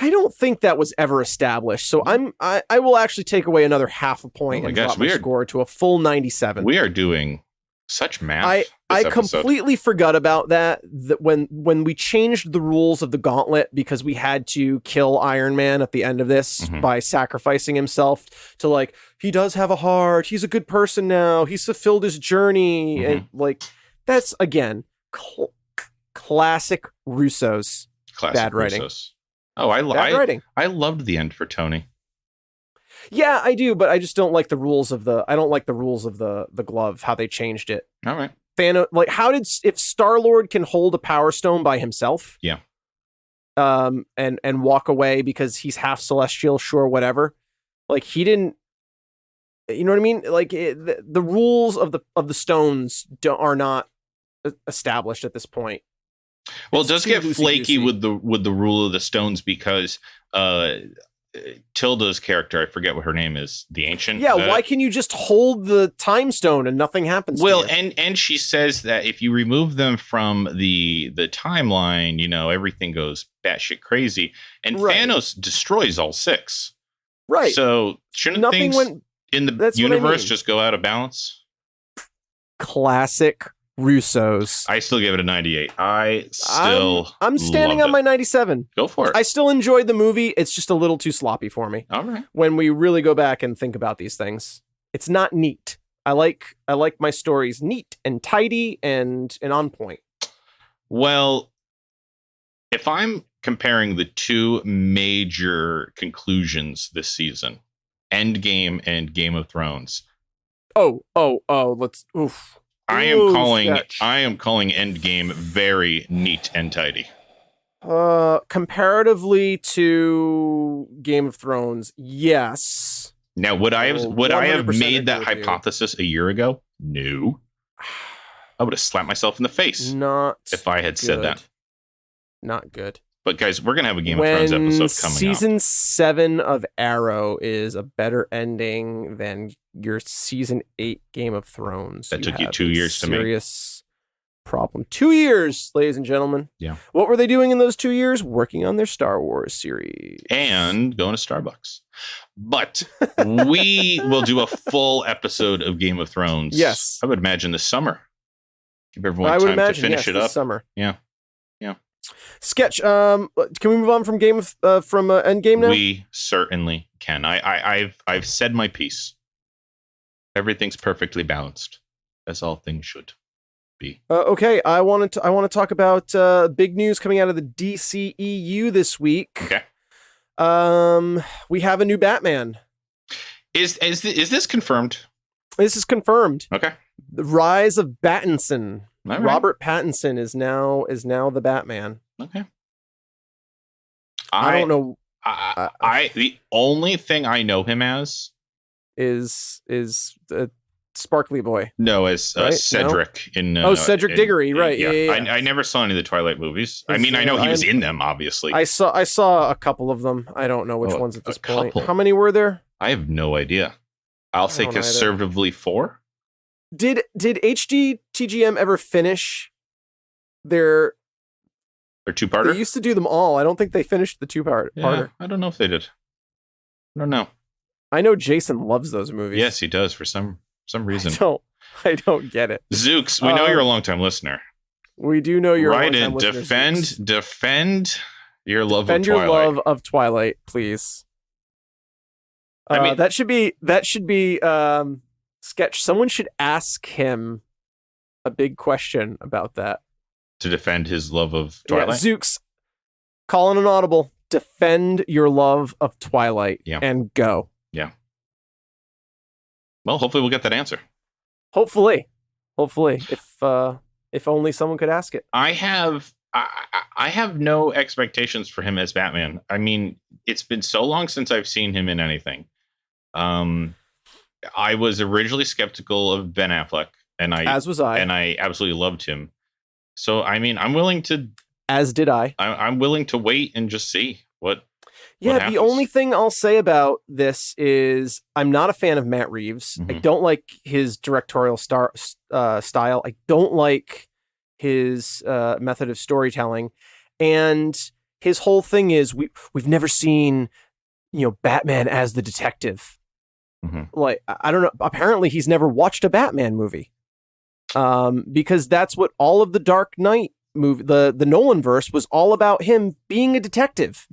Speaker 2: I don't think that was ever established. So I will actually take away another half a point and drop my score to a full 97.
Speaker 1: We are doing such math.
Speaker 2: I completely forgot about that when we changed the rules of the gauntlet, because we had to kill Iron Man at the end of this by sacrificing himself to, like, he does have a heart. He's a good person now. He's fulfilled his journey. And like, that's again, classic Russo's bad writing.
Speaker 1: Oh,
Speaker 2: Bad writing.
Speaker 1: I loved the end for Tony.
Speaker 2: Yeah, I do, but I just don't like the rules of the. I don't like the rules of the glove. How they changed it.
Speaker 1: All right.
Speaker 2: Thanos, like, if Star-Lord can hold a Power Stone by himself?
Speaker 1: Yeah.
Speaker 2: And walk away because he's half celestial, sure, whatever. Like, he didn't. You know what I mean? Like, the rules of the stones are not established at this point.
Speaker 1: Well, it does get flaky with the rule of the stones because Tilda's character, I forget what her name is, the Ancient.
Speaker 2: Yeah, why can you just hold the time stone and nothing happens?
Speaker 1: Well,
Speaker 2: to you?
Speaker 1: and she says that if you remove them from the timeline, everything goes batshit crazy, and Thanos destroys all 6.
Speaker 2: Right.
Speaker 1: So shouldn't things in the universe just go out of balance?
Speaker 2: Classic Russos.
Speaker 1: I still give it a 98. I'm
Speaker 2: standing on my 97.
Speaker 1: Go for it.
Speaker 2: I still enjoyed the movie. It's just a little too sloppy for me.
Speaker 1: All right.
Speaker 2: When we really go back and think about these things, it's not neat. I like my stories neat and tidy and on point.
Speaker 1: Well, if I'm comparing the 2 major conclusions this season, Endgame and Game of Thrones.
Speaker 2: Let's oof.
Speaker 1: I am calling Endgame very neat and tidy.
Speaker 2: Comparatively to Game of Thrones, yes.
Speaker 1: Now, would I have made that hypothesis a year ago? No. I would have slapped myself in the face. If I had said that.
Speaker 2: Not good.
Speaker 1: But guys, we're gonna have a Game of Thrones episode coming up.
Speaker 2: Season 7 of Arrow is a better ending than your season 8 Game of Thrones.
Speaker 1: That took you 2 years to make.
Speaker 2: Serious problem. 2 years, ladies and gentlemen.
Speaker 1: Yeah.
Speaker 2: What were they doing in those 2 years? Working on their Star Wars series
Speaker 1: and going to Starbucks. But we will do a full episode of Game of Thrones.
Speaker 2: Yes,
Speaker 1: I would imagine this summer. Give everyone time to finish it up.
Speaker 2: This summer.
Speaker 1: Yeah.
Speaker 2: Sketch. Can we move on from Endgame now?
Speaker 1: We certainly can. I've said my piece. Everything's perfectly balanced, as all things should be.
Speaker 2: Okay, I want to talk about big news coming out of the DCEU this week.
Speaker 1: Okay.
Speaker 2: We have a new Batman.
Speaker 1: Is this confirmed?
Speaker 2: This is confirmed.
Speaker 1: Okay.
Speaker 2: The rise of Pattinson.
Speaker 1: Right.
Speaker 2: Robert Pattinson is now the Batman.
Speaker 1: Okay.
Speaker 2: I don't know.
Speaker 1: The only thing I know him as
Speaker 2: is Sparkly Boy.
Speaker 1: No, as
Speaker 2: right?
Speaker 1: Cedric in.
Speaker 2: Cedric Diggory, right? Yeah.
Speaker 1: I never saw any of the Twilight movies. I mean, I know he was in them, obviously.
Speaker 2: I saw a couple of them. I don't know which ones at this point. How many were there?
Speaker 1: I have no idea. I'll say conservatively 4.
Speaker 2: Did HDTGM ever finish their
Speaker 1: 2-parter?
Speaker 2: They used to do them all. I don't think they finished the 2-parter.
Speaker 1: Yeah, I don't know if they did. I don't know.
Speaker 2: I know Jason loves those movies.
Speaker 1: Yes, he does for some reason.
Speaker 2: I don't get it.
Speaker 1: Zooks, we know you're a long-time listener.
Speaker 2: We do know you're a long-time
Speaker 1: listener. Defend your love of Twilight.
Speaker 2: Defend your love of Twilight, please. I mean, that should be Sketch. Someone should ask him a big question about that.
Speaker 1: To defend his love of Twilight?
Speaker 2: Yeah, Zooks, call in an audible. Defend your love of Twilight and go.
Speaker 1: Yeah. Well, hopefully we'll get that answer.
Speaker 2: Hopefully. If only someone could ask it.
Speaker 1: I have no expectations for him as Batman. I mean, it's been so long since I've seen him in anything. I was originally skeptical of Ben Affleck, as was I, and I absolutely loved him. So, I mean, I'm willing to.
Speaker 2: As did I.
Speaker 1: I'm willing to wait and just see what.
Speaker 2: Yeah,
Speaker 1: what happens.
Speaker 2: The only thing I'll say about this is I'm not a fan of Matt Reeves.
Speaker 1: Mm-hmm.
Speaker 2: I don't like his directorial style. I don't like his method of storytelling, and his whole thing is we've never seen, Batman as the detective.
Speaker 1: Mm-hmm.
Speaker 2: Like, I don't know. Apparently, he's never watched a Batman movie, because that's what all of the Dark Knight movie, the Nolan verse, was all about. Him being a detective,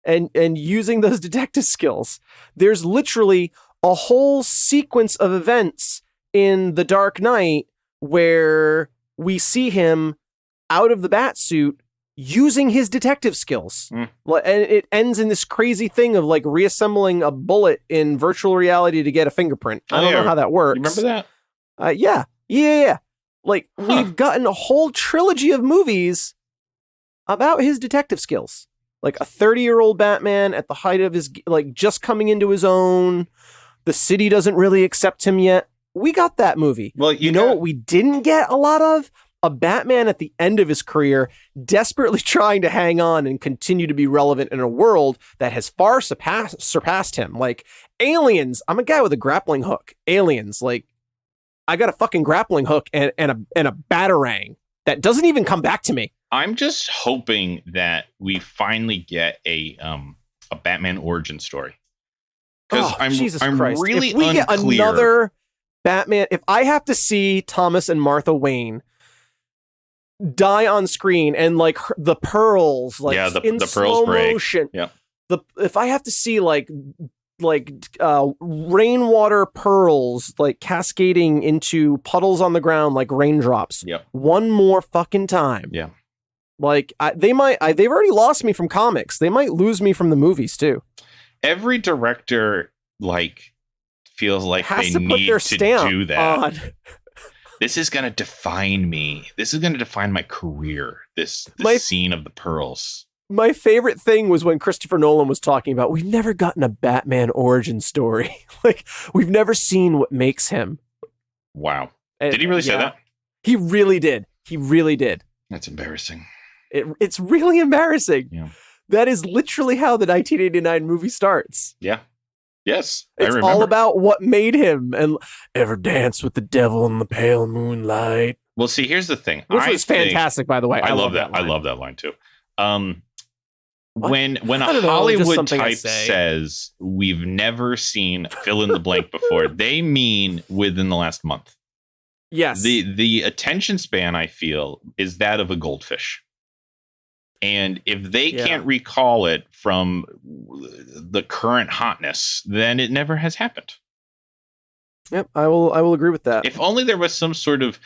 Speaker 2: and using those detective skills. There's literally a whole sequence of events in the Dark Knight where we see him out of the bat suit using his detective skills. And it ends in this crazy thing of like reassembling a bullet in virtual reality to get a fingerprint. I don't know how that works.
Speaker 1: You remember that?
Speaker 2: Yeah. Like, we've gotten a whole trilogy of movies about his detective skills. Like a 30-year-old Batman at the height of his, like, just coming into his own. The city doesn't really accept him yet. We got that movie.
Speaker 1: Well,
Speaker 2: you know what we didn't get a lot of? A Batman at the end of his career, desperately trying to hang on and continue to be relevant in a world that has far surpassed him. Like, Aliens, I'm a guy with a grappling hook. Aliens, like, I got a fucking grappling hook and a batarang that doesn't even come back to me.
Speaker 1: I'm just hoping that we finally get a Batman origin story. Because I'm
Speaker 2: Christ.
Speaker 1: really
Speaker 2: if we
Speaker 1: unclear.
Speaker 2: Get another Batman, if I have to see Thomas and Martha Wayne die on screen and like the pearls, like in
Speaker 1: the
Speaker 2: slow
Speaker 1: pearls break.
Speaker 2: motion.
Speaker 1: Yeah.
Speaker 2: If I have to see like rainwater pearls like cascading into puddles on the ground like raindrops.
Speaker 1: Yep.
Speaker 2: One more fucking time.
Speaker 1: Yeah.
Speaker 2: Like they've already lost me from comics. They might lose me from the movies too.
Speaker 1: Every director like feels like
Speaker 2: has
Speaker 1: they
Speaker 2: to put
Speaker 1: need
Speaker 2: their
Speaker 1: to
Speaker 2: stamp
Speaker 1: do that.
Speaker 2: On.
Speaker 1: This is going to define me. This is going to define my career. This scene of the pearls.
Speaker 2: My favorite thing was when Christopher Nolan was talking about, we've never gotten a Batman origin story. Like, we've never seen what makes him.
Speaker 1: Wow. Did he really say that?
Speaker 2: He really did. He really did.
Speaker 1: That's embarrassing.
Speaker 2: It's really embarrassing.
Speaker 1: Yeah.
Speaker 2: That is literally how the 1989 movie starts.
Speaker 1: Yeah. Yes.
Speaker 2: It's all about what made him and ever dance with the devil in the pale moonlight.
Speaker 1: Well, see, here's the thing.
Speaker 2: Which was fantastic, by the way.
Speaker 1: I love that. I love that line too. When a Hollywood type says we've never seen fill in the blank before, they mean within the last month.
Speaker 2: Yes.
Speaker 1: The attention span, I feel, is that of a goldfish. And if they can't recall it from the current hotness, then it never has happened.
Speaker 2: Yep, I will agree with that.
Speaker 1: If only there was some sort of,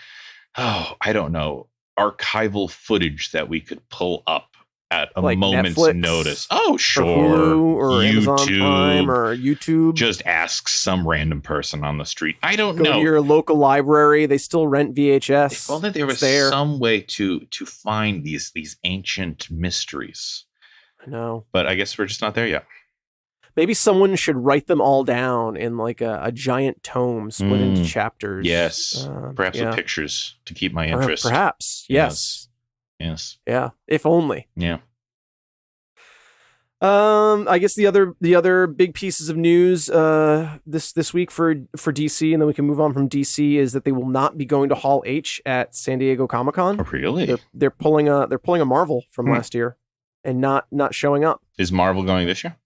Speaker 1: I don't know, archival footage that we could pull up at a like moment's Netflix, notice. Oh, sure.
Speaker 2: Or Hulu, or YouTube, Amazon Prime, or YouTube.
Speaker 1: Just ask some random person on the street. I don't know.
Speaker 2: Go to your local library. They still rent VHS.
Speaker 1: If only there was some way to find these ancient mysteries.
Speaker 2: I know.
Speaker 1: But I guess we're just not there yet.
Speaker 2: Maybe someone should write them all down in like a giant tome split into chapters.
Speaker 1: Yes. Perhaps with pictures to keep my interest.
Speaker 2: Perhaps. Yes.
Speaker 1: Yes.
Speaker 2: Yeah. If only.
Speaker 1: Yeah.
Speaker 2: I guess the other big pieces of news this week for DC, and then we can move on from DC, is that they will not be going to Hall H at San Diego Comic-Con.
Speaker 1: Oh, really?
Speaker 2: They're pulling a Marvel from last year and not showing up.
Speaker 1: Is Marvel going this year?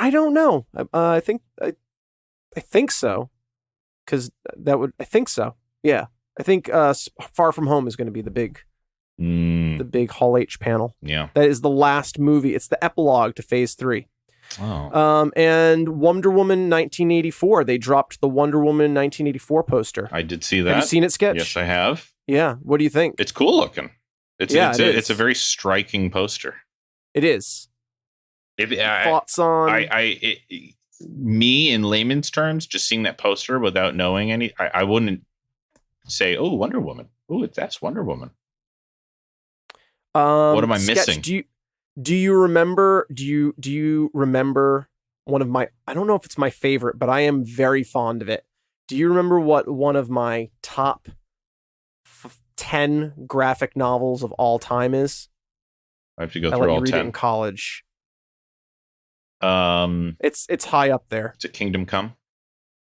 Speaker 2: I don't know. I think so. Because I think so. Yeah. I think Far From Home is going to be the big Hall H panel.
Speaker 1: Yeah.
Speaker 2: That is the last movie. It's the epilogue to Phase 3.
Speaker 1: Oh.
Speaker 2: And Wonder Woman 1984. They dropped the Wonder Woman 1984 poster.
Speaker 1: I did see that.
Speaker 2: Have you seen it, Sketch?
Speaker 1: Yes, I have.
Speaker 2: Yeah. What do you think?
Speaker 1: It's cool looking. It's a very striking poster.
Speaker 2: It is. Thoughts on
Speaker 1: me in layman's terms, just seeing that poster without knowing any, I wouldn't say, "Oh, Wonder Woman. Oh, that's Wonder Woman." What am I missing?
Speaker 2: Do you remember one of my, I don't know if it's my favorite, but I am very fond of it. Do you remember what one of my top 10 graphic novels of all time is?
Speaker 1: I have to go through all 10.
Speaker 2: Read it in college. It's high up there.
Speaker 1: Is it Kingdom Come?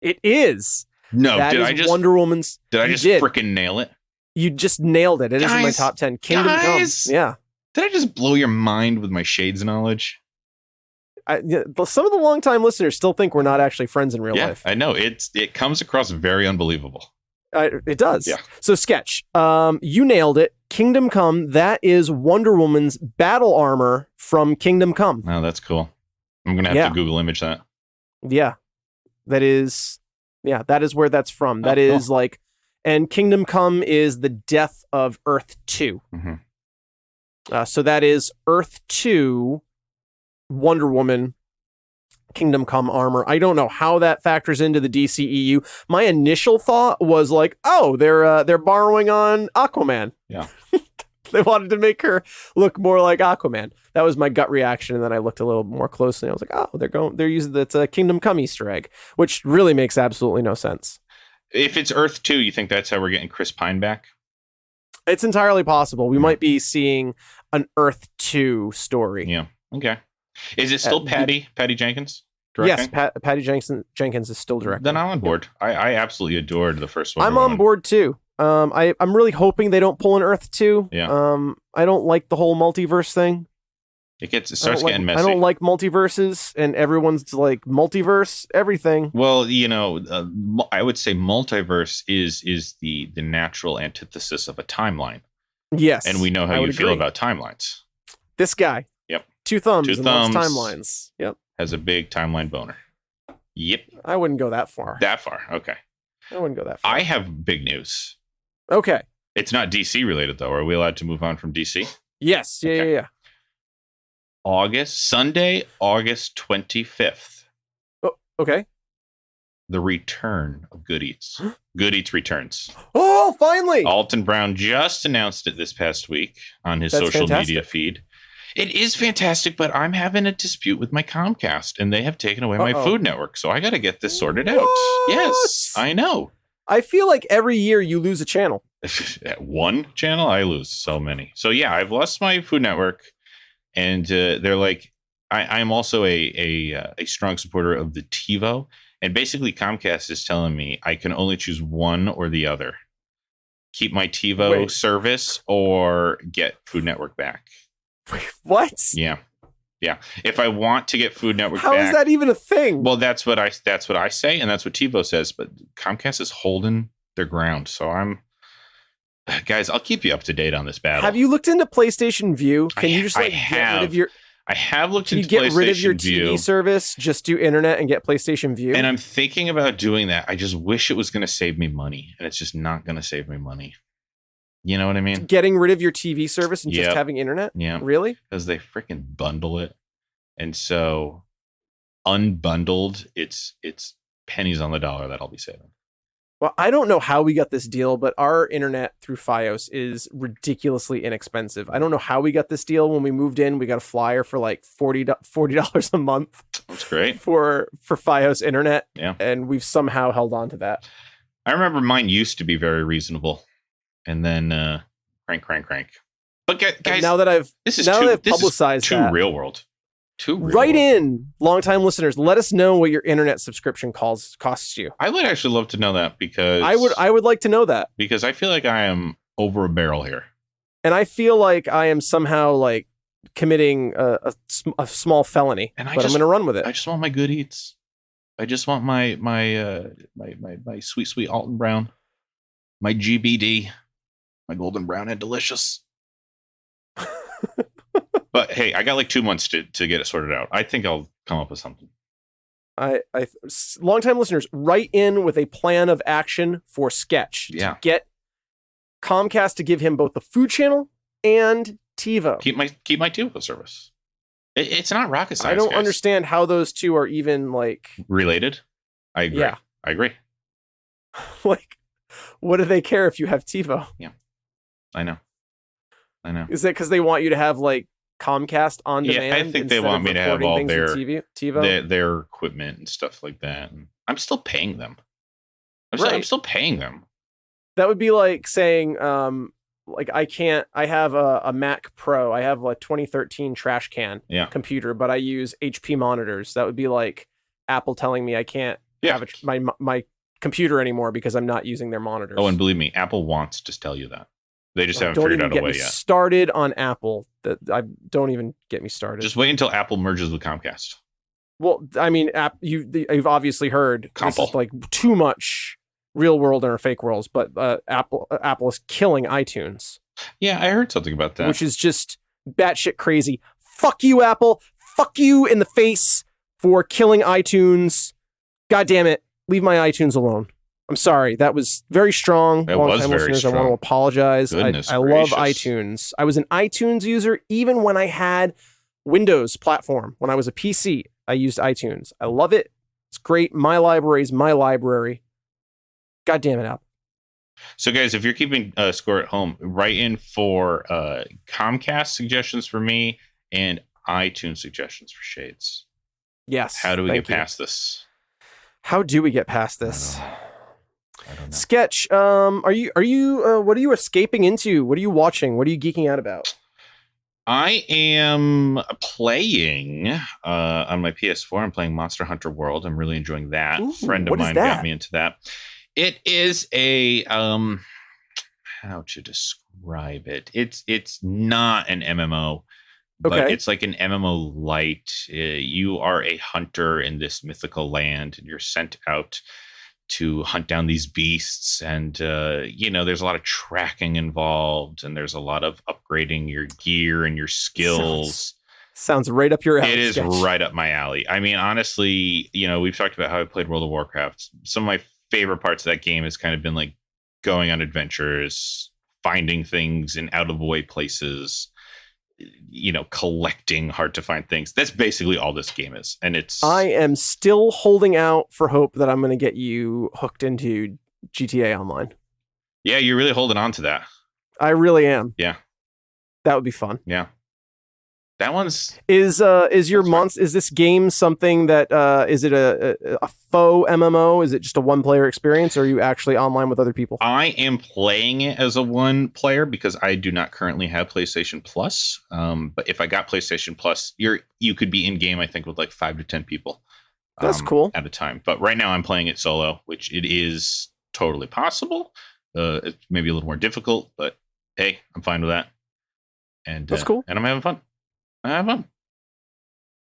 Speaker 2: It is.
Speaker 1: No,
Speaker 2: that is Wonder Woman's.
Speaker 1: Did I just freaking nail it?
Speaker 2: You just nailed it. It is in my top 10. Kingdom Come. Yeah.
Speaker 1: Did I just blow your mind with my shades knowledge?
Speaker 2: Some of the longtime listeners still think we're not actually friends in real life.
Speaker 1: I know. It comes across very unbelievable.
Speaker 2: It does.
Speaker 1: Yeah.
Speaker 2: So, Sketch, you nailed it. Kingdom Come, that is Wonder Woman's battle armor from Kingdom Come.
Speaker 1: Oh, that's cool. I'm going to have to Google image that.
Speaker 2: Yeah. That is where that's from. That is cool. And Kingdom Come is the death of Earth 2.
Speaker 1: Mm-hmm.
Speaker 2: So that is Earth 2, Wonder Woman, Kingdom Come armor. I don't know how that factors into the DCEU. My initial thought was like, oh, they're borrowing on Aquaman.
Speaker 1: Yeah.
Speaker 2: They wanted to make her look more like Aquaman. That was my gut reaction, and then I looked a little more closely. I was like, oh, they're using that's a Kingdom Come Easter egg, which really makes absolutely no sense.
Speaker 1: If it's Earth 2, you think that's how we're getting Chris Pine back?
Speaker 2: It's entirely possible. We might be seeing an Earth 2 story.
Speaker 1: Yeah. Okay. Is it still Patty Jenkins directing?
Speaker 2: Yes, Patty Jenkins is still directing.
Speaker 1: Then I'm on board. I absolutely adored the first one.
Speaker 2: I'm on board too. I'm really hoping they don't pull an Earth 2.
Speaker 1: Yeah.
Speaker 2: I don't like the whole multiverse thing.
Speaker 1: It starts getting messy.
Speaker 2: I don't like multiverses, and everyone's like multiverse everything.
Speaker 1: Well, I would say multiverse is the natural antithesis of a timeline.
Speaker 2: Yes,
Speaker 1: and we know how you feel about timelines.
Speaker 2: This guy.
Speaker 1: Yep.
Speaker 2: Two thumbs. Timelines. Yep.
Speaker 1: Has a big timeline boner. Yep.
Speaker 2: I wouldn't go that far.
Speaker 1: Okay.
Speaker 2: I wouldn't go that far.
Speaker 1: I have big news.
Speaker 2: Okay.
Speaker 1: It's not DC related though. Are we allowed to move on from DC?
Speaker 2: Yes. Yeah.
Speaker 1: Sunday, August 25th.
Speaker 2: Oh, okay.
Speaker 1: The return of Good Eats. Good Eats returns.
Speaker 2: Oh, finally!
Speaker 1: Alton Brown just announced it this past week on his social media feed. It is fantastic, but I'm having a dispute with my Comcast, and they have taken away my Food Network, so I got to get this sorted out. Yes, I know.
Speaker 2: I feel like every year you lose a channel.
Speaker 1: At one channel, I lose so many. So yeah, I've lost my Food Network, and they're like, I'm also a strong supporter of the TiVo, and basically Comcast is telling me I can only choose one or the other. Keep my TiVo service or get Food Network back.
Speaker 2: What?
Speaker 1: Yeah. If I want to get Food Network
Speaker 2: back. How is that even a thing?
Speaker 1: Well, that's what I say, and that's what TiVo says, but Comcast is holding their ground. So guys, I'll keep you up to date on this battle.
Speaker 2: Have you looked into PlayStation View? Can you just get rid of your
Speaker 1: I have looked into PlayStation
Speaker 2: View. Can you get rid of your
Speaker 1: View.
Speaker 2: TV service, just do internet and get PlayStation View?
Speaker 1: And I'm thinking about doing that. I just wish it was going to save me money, and it's just not going to save me money. You know what I mean?
Speaker 2: Getting rid of your TV service and just having internet?
Speaker 1: Yeah.
Speaker 2: Really?
Speaker 1: Because they freaking bundle it. And so unbundled, it's pennies on the dollar that I'll be saving.
Speaker 2: Well, I don't know how we got this deal, but our internet through Fios is ridiculously inexpensive. I don't know how we got this deal. When we moved in, we got a flyer for like $40 a month.
Speaker 1: That's great.
Speaker 2: For Fios internet.
Speaker 1: Yeah.
Speaker 2: And we've somehow held on to that.
Speaker 1: I remember mine used to be very reasonable. And then crank. But guys,
Speaker 2: now that I've publicized
Speaker 1: too real world.
Speaker 2: Write in, longtime listeners. Let us know what your internet subscription costs you.
Speaker 1: I would actually love to know that, because
Speaker 2: I would like to know that,
Speaker 1: because I feel like I am over a barrel here,
Speaker 2: and I feel like I am somehow like committing a small felony. But I'm going to run with it.
Speaker 1: I just want my Good Eats. I just want my sweet Alton Brown, my GBD. My golden brown and delicious. But hey, I got like 2 months to get it sorted out. I think I'll come up with something.
Speaker 2: Longtime listeners, write in with a plan of action for Sketch to get Comcast to give him both the food channel and TiVo.
Speaker 1: Keep my TiVo service. It's not rocket science.
Speaker 2: I don't understand how those two are even like
Speaker 1: related. I agree.
Speaker 2: Yeah.
Speaker 1: I agree.
Speaker 2: Like, what do they care if you have TiVo?
Speaker 1: Yeah. I know.
Speaker 2: Is that because they want you to have like Comcast on demand?
Speaker 1: Yeah, I think they want me to have all their
Speaker 2: TiVo?
Speaker 1: their equipment and stuff like that. And I'm still paying them. I'm still paying them.
Speaker 2: That would be like saying, like I have a Mac Pro. I have a 2013 trash can computer, but I use HP monitors. That would be like Apple telling me I can't have my computer anymore because I'm not using their monitors.
Speaker 1: Oh, and believe me, Apple wants to tell you that. They just haven't figured out a way yet.
Speaker 2: Started on Apple. Don't even get me started.
Speaker 1: Just wait until Apple merges with Comcast.
Speaker 2: Well, I mean, you've obviously heard this is like too much real world and fake worlds, but Apple is killing iTunes.
Speaker 1: Yeah, I heard something about that.
Speaker 2: Which is just batshit crazy. Fuck you, Apple. Fuck you in the face for killing iTunes. God damn it. Leave my iTunes alone. I'm sorry. That was very strong.
Speaker 1: That was very
Speaker 2: listeners,
Speaker 1: strong.
Speaker 2: I want to apologize. I love
Speaker 1: gracious.
Speaker 2: iTunes. I was an iTunes user even when I had Windows platform. When I was a PC, I used iTunes. I love it. It's great. My library is my library. God damn it, Apple.
Speaker 1: So, guys, if you're keeping score at home, write in for Comcast suggestions for me and iTunes suggestions for Shades.
Speaker 2: Yes.
Speaker 1: How do we get past this?
Speaker 2: How do we get past this?
Speaker 1: I don't know.
Speaker 2: Sketch. Are you? What are you escaping into? What are you watching? What are you geeking out about?
Speaker 1: I am playing on my PS4. I'm playing Monster Hunter World. I'm really enjoying that.
Speaker 2: Ooh,
Speaker 1: A friend of mine got me into that. It is a how to describe it? It's not an MMO, but it's like an MMO light. You are a hunter in this mythical land, and you're sent out to hunt down these beasts, and there's a lot of tracking involved, and there's a lot of upgrading your gear and your skills.
Speaker 2: Sounds right up your alley.
Speaker 1: It is right up my alley. I mean, honestly, we've talked about how I played World of Warcraft. Some of my favorite parts of that game has kind of been like going on adventures, finding things in out of the way places, collecting hard to find things. That's basically all this game is. And I
Speaker 2: am still holding out for hope that I'm going to get you hooked into GTA Online.
Speaker 1: Yeah, you're really holding on to that.
Speaker 2: I really am.
Speaker 1: Yeah.
Speaker 2: That would be fun.
Speaker 1: Yeah. That one's
Speaker 2: is your monster. Is this game something that is it a faux MMO? Is it just a one player experience, or are you actually online with other people?
Speaker 1: I am playing it as a one player because I do not currently have PlayStation Plus. But if I got PlayStation Plus, you could be in game, I think, with like 5 to 10 people.
Speaker 2: That's cool.
Speaker 1: At a time. But right now I'm playing it solo, which it is totally possible. It's maybe a little more difficult, but hey, I'm fine with that. And
Speaker 2: that's cool.
Speaker 1: And I'm having fun.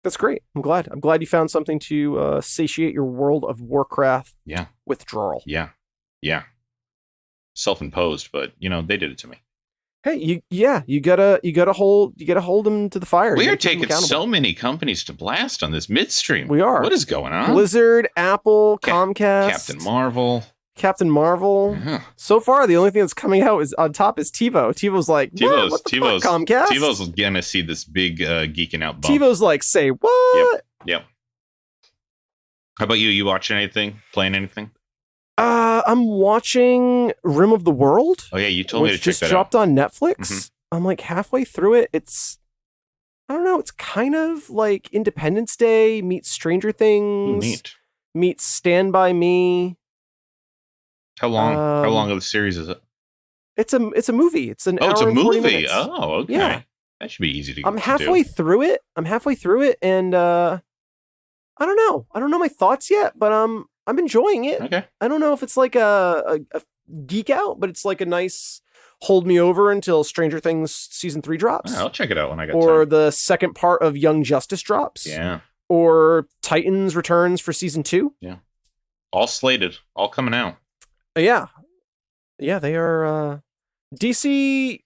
Speaker 2: That's great. I'm glad you found something to satiate your World of Warcraft withdrawal.
Speaker 1: Yeah. Self-imposed, but they did it to me.
Speaker 2: Hey, you gotta hold them to the fire.
Speaker 1: We are taking so many companies to blast on this Midstream.
Speaker 2: We are.
Speaker 1: What is going on?
Speaker 2: Blizzard, Apple, Comcast, Captain Marvel.
Speaker 1: Yeah.
Speaker 2: So far, the only thing that's coming out is on top is TiVo. TiVo's like, what the fuck, Comcast?
Speaker 1: TiVo's gonna see this big geeking out bump.
Speaker 2: TiVo's like, say what?
Speaker 1: Yep. How about you? You watching anything? Playing anything?
Speaker 2: I'm watching Rim of the World.
Speaker 1: Oh yeah, you told me to check that out.
Speaker 2: Which just dropped on Netflix.
Speaker 1: Mm-hmm.
Speaker 2: I'm like halfway through it. I don't know. It's kind of like Independence Day meets Stranger Things. Meets Stand By Me.
Speaker 1: How long of the series is it?
Speaker 2: It's a movie. It's an hour
Speaker 1: it's a
Speaker 2: and 40
Speaker 1: movie.
Speaker 2: minutes.
Speaker 1: Oh, okay.
Speaker 2: Yeah.
Speaker 1: That should be easy to.
Speaker 2: I'm halfway through it. And I don't know. I don't know my thoughts yet, but I'm enjoying it.
Speaker 1: Okay.
Speaker 2: I don't know if it's like a geek out, but it's like a nice hold me over until Stranger Things season 3 drops.
Speaker 1: I'll check it out when I get
Speaker 2: Or
Speaker 1: time.
Speaker 2: the second part of Young Justice drops.
Speaker 1: Yeah.
Speaker 2: Or Titans returns for season 2.
Speaker 1: Yeah. All slated. All coming out.
Speaker 2: Yeah. Yeah, they are DC.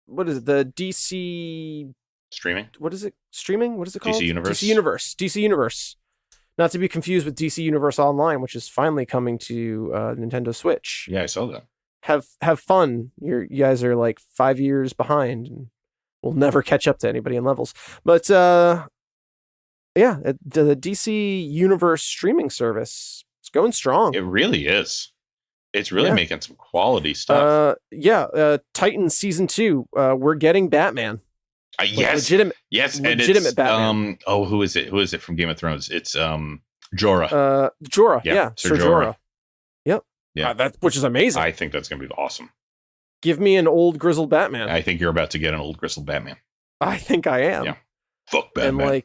Speaker 2: What is it? The DC
Speaker 1: streaming?
Speaker 2: What is it? Streaming? What is it called?
Speaker 1: DC Universe.
Speaker 2: DC Universe. Not to be confused with DC Universe Online, which is finally coming to Nintendo Switch.
Speaker 1: Yeah, I saw that.
Speaker 2: Have fun. You guys are like 5 years behind and will never catch up to anybody in levels. But the DC Universe streaming service is going strong.
Speaker 1: It really is. It's really making some quality stuff.
Speaker 2: Titans season 2. We're getting Batman.
Speaker 1: Yes,
Speaker 2: legitimate
Speaker 1: and
Speaker 2: Batman.
Speaker 1: Who is it? Who is it from Game of Thrones? It's Jorah.
Speaker 2: Jorah. Sir Jorah. Yep.
Speaker 1: Yeah,
Speaker 2: which is amazing.
Speaker 1: I think that's gonna be awesome.
Speaker 2: Give me an old grizzled Batman.
Speaker 1: I think you're about to get an old grizzled Batman.
Speaker 2: I think I am.
Speaker 1: Yeah. Fuck Batman.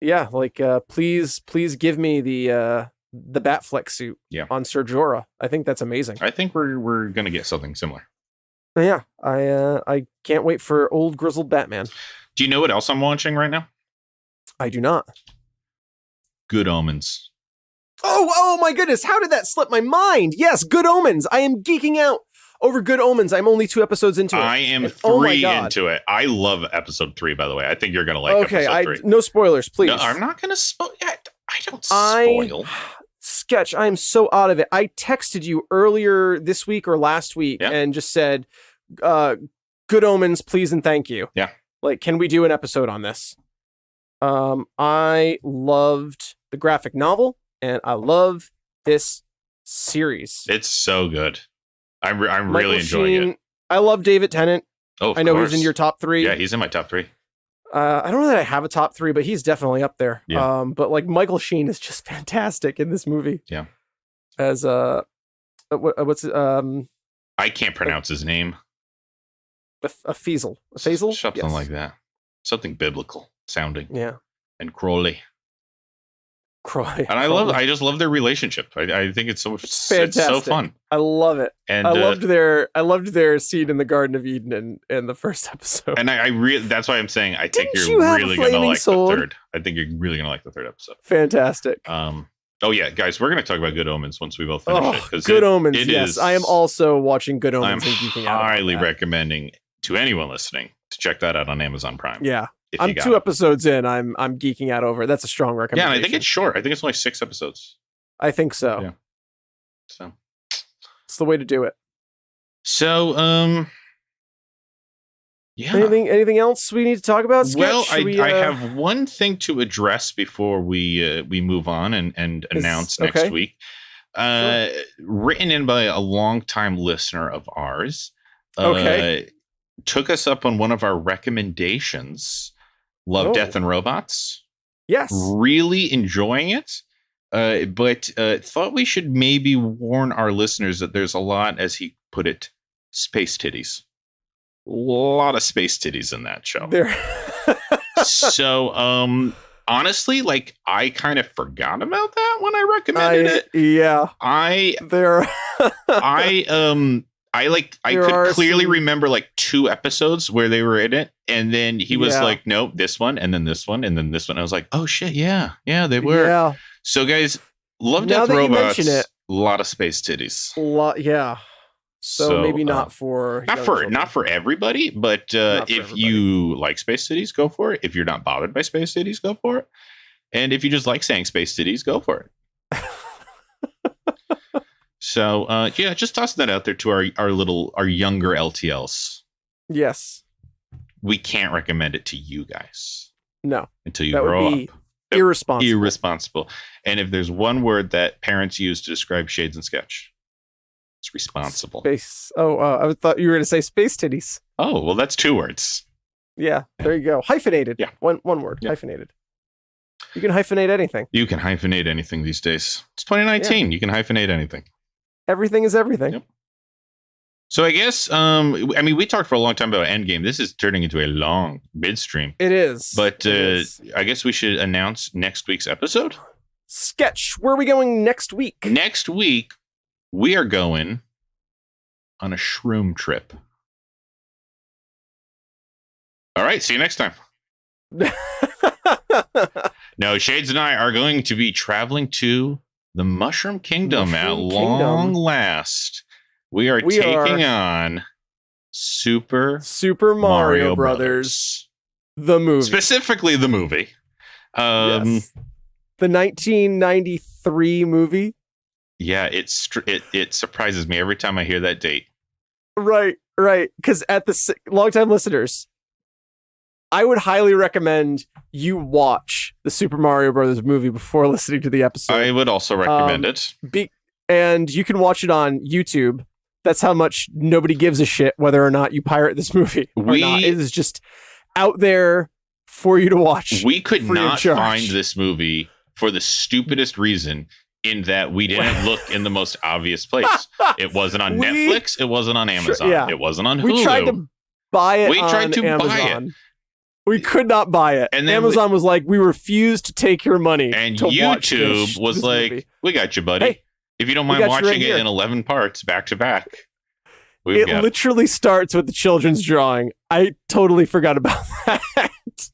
Speaker 2: And please give me the Batfleck suit on Sir Jorah. I think that's amazing.
Speaker 1: I think we're gonna get something similar.
Speaker 2: Yeah, I can't wait for old grizzled Batman.
Speaker 1: Do you know what else I'm watching right now?
Speaker 2: I do not.
Speaker 1: Good Omens.
Speaker 2: Oh my goodness! How did that slip my mind? Yes, Good Omens. I am geeking out over Good Omens. I'm only 2 episodes into it.
Speaker 1: I am 3 into it. I love episode 3, by the way. I think you're gonna like episode 3.
Speaker 2: No spoilers, please.
Speaker 1: No, I'm not gonna spoil. I don't spoil.
Speaker 2: Sketch, I am so out of it. I texted you earlier this week or last week and just said, good omens, please and thank you.
Speaker 1: Yeah.
Speaker 2: Like, can we do an episode on this? I loved the graphic novel, and I love this series.
Speaker 1: It's so good. I'm really enjoying it.
Speaker 2: I love David Tennant.
Speaker 1: Oh,
Speaker 2: I know he's in your top 3.
Speaker 1: Yeah, he's in my top 3.
Speaker 2: I don't know that I have a top 3, but he's definitely up there.
Speaker 1: Yeah.
Speaker 2: But like Michael Sheen is just fantastic in this movie.
Speaker 1: Yeah.
Speaker 2: As what's
Speaker 1: I can't pronounce his name.
Speaker 2: A Faisal.
Speaker 1: Something like that. Something biblical sounding.
Speaker 2: Yeah.
Speaker 1: And Crowley.
Speaker 2: And
Speaker 1: I just love their relationship. I think it's so
Speaker 2: fantastic.
Speaker 1: It's so fun.
Speaker 2: I love it.
Speaker 1: And
Speaker 2: I loved their scene in the Garden of Eden in the first episode.
Speaker 1: And I really, that's why I'm saying I think
Speaker 2: Didn't
Speaker 1: you're
Speaker 2: you
Speaker 1: really gonna like
Speaker 2: sword?
Speaker 1: the third. I think you're really gonna like the third episode.
Speaker 2: Fantastic.
Speaker 1: Oh yeah, guys, we're gonna talk about Good Omens once we both finish it. Because
Speaker 2: Good Omens. Yes, I am also watching Good Omens.
Speaker 1: I'm
Speaker 2: and geeking out
Speaker 1: highly recommending to anyone listening to check that out on Amazon Prime.
Speaker 2: Yeah. I'm 2 episodes in. I'm geeking out over it. That's a strong recommendation.
Speaker 1: Yeah, and I think it's short. I think it's only 6 episodes.
Speaker 2: I think so.
Speaker 1: Yeah. So
Speaker 2: it's the way to do it.
Speaker 1: So, yeah.
Speaker 2: Anything else we need to talk about? Sketch?
Speaker 1: Well, I have one thing to address before we move on and announce next week. Sure. Written in by a longtime listener of ours. Took us up on one of our recommendations. Love, Death, and Robots.
Speaker 2: Yes.
Speaker 1: Really enjoying it. But thought we should maybe warn our listeners that there's a lot, as he put it, space titties. A lot of space titties in that show. So, honestly, like, I kind of forgot about that when I recommended it.
Speaker 2: Yeah.
Speaker 1: I could clearly remember like 2 episodes where they were in it, and then he was like, "Nope, this one, and then this one, and then this one." I was like, "Oh shit, yeah, they were." Yeah. So, guys, Love, Death, Robots. A lot of space titties.
Speaker 2: A lot, yeah. So maybe not for
Speaker 1: everybody, but if you like space titties, go for it. If you're not bothered by space titties, go for it. And if you just like saying space titties, go for it. So, just tossing that out there to our younger LTLs.
Speaker 2: Yes.
Speaker 1: We can't recommend it to you guys.
Speaker 2: No.
Speaker 1: Until you grow up.
Speaker 2: Irresponsible.
Speaker 1: And if there's one word that parents use to describe Shades and Sketch, it's responsible.
Speaker 2: Space. I thought you were going to say space titties.
Speaker 1: Oh, well, that's 2 words.
Speaker 2: Yeah, there you go. Hyphenated.
Speaker 1: Yeah.
Speaker 2: One word. Yeah. Hyphenated. You can hyphenate anything.
Speaker 1: You can hyphenate anything these days. It's 2019. Yeah. You can hyphenate anything.
Speaker 2: Everything is everything.
Speaker 1: Yep. So I guess, we talked for a long time about Endgame. This is turning into a long midstream.
Speaker 2: It is.
Speaker 1: But I guess we should announce next week's episode.
Speaker 2: Sketch, where are we going next week?
Speaker 1: Next week, we are going on a shroom trip. All right, see you next time. No, Shades and I are going to be traveling to the Mushroom Kingdom long last. We are taking on Super
Speaker 2: Mario Brothers, the movie.
Speaker 1: Specifically the movie.
Speaker 2: Yes. The 1993 movie.
Speaker 1: Yeah, it surprises me every time I hear that date.
Speaker 2: Right. Because at the longtime listeners, I would highly recommend you watch the Super Mario Brothers movie before listening to the episode.
Speaker 1: I would also recommend it.
Speaker 2: And you can watch it on YouTube. That's how much nobody gives a shit whether or not you pirate this movie or not. It is just out there for you to watch.
Speaker 1: We could not find this movie for the stupidest reason, in that we didn't look in the most obvious place. It wasn't on Netflix. It wasn't on Amazon. It wasn't on Hulu.
Speaker 2: We tried to buy it on Amazon. We could not buy it. And then Amazon was like, we refuse to take your money.
Speaker 1: And YouTube was like, movie. We got you, buddy. Hey, if you don't mind watching it in 11 parts back to back.
Speaker 2: It literally starts with the children's drawing. I totally forgot about that.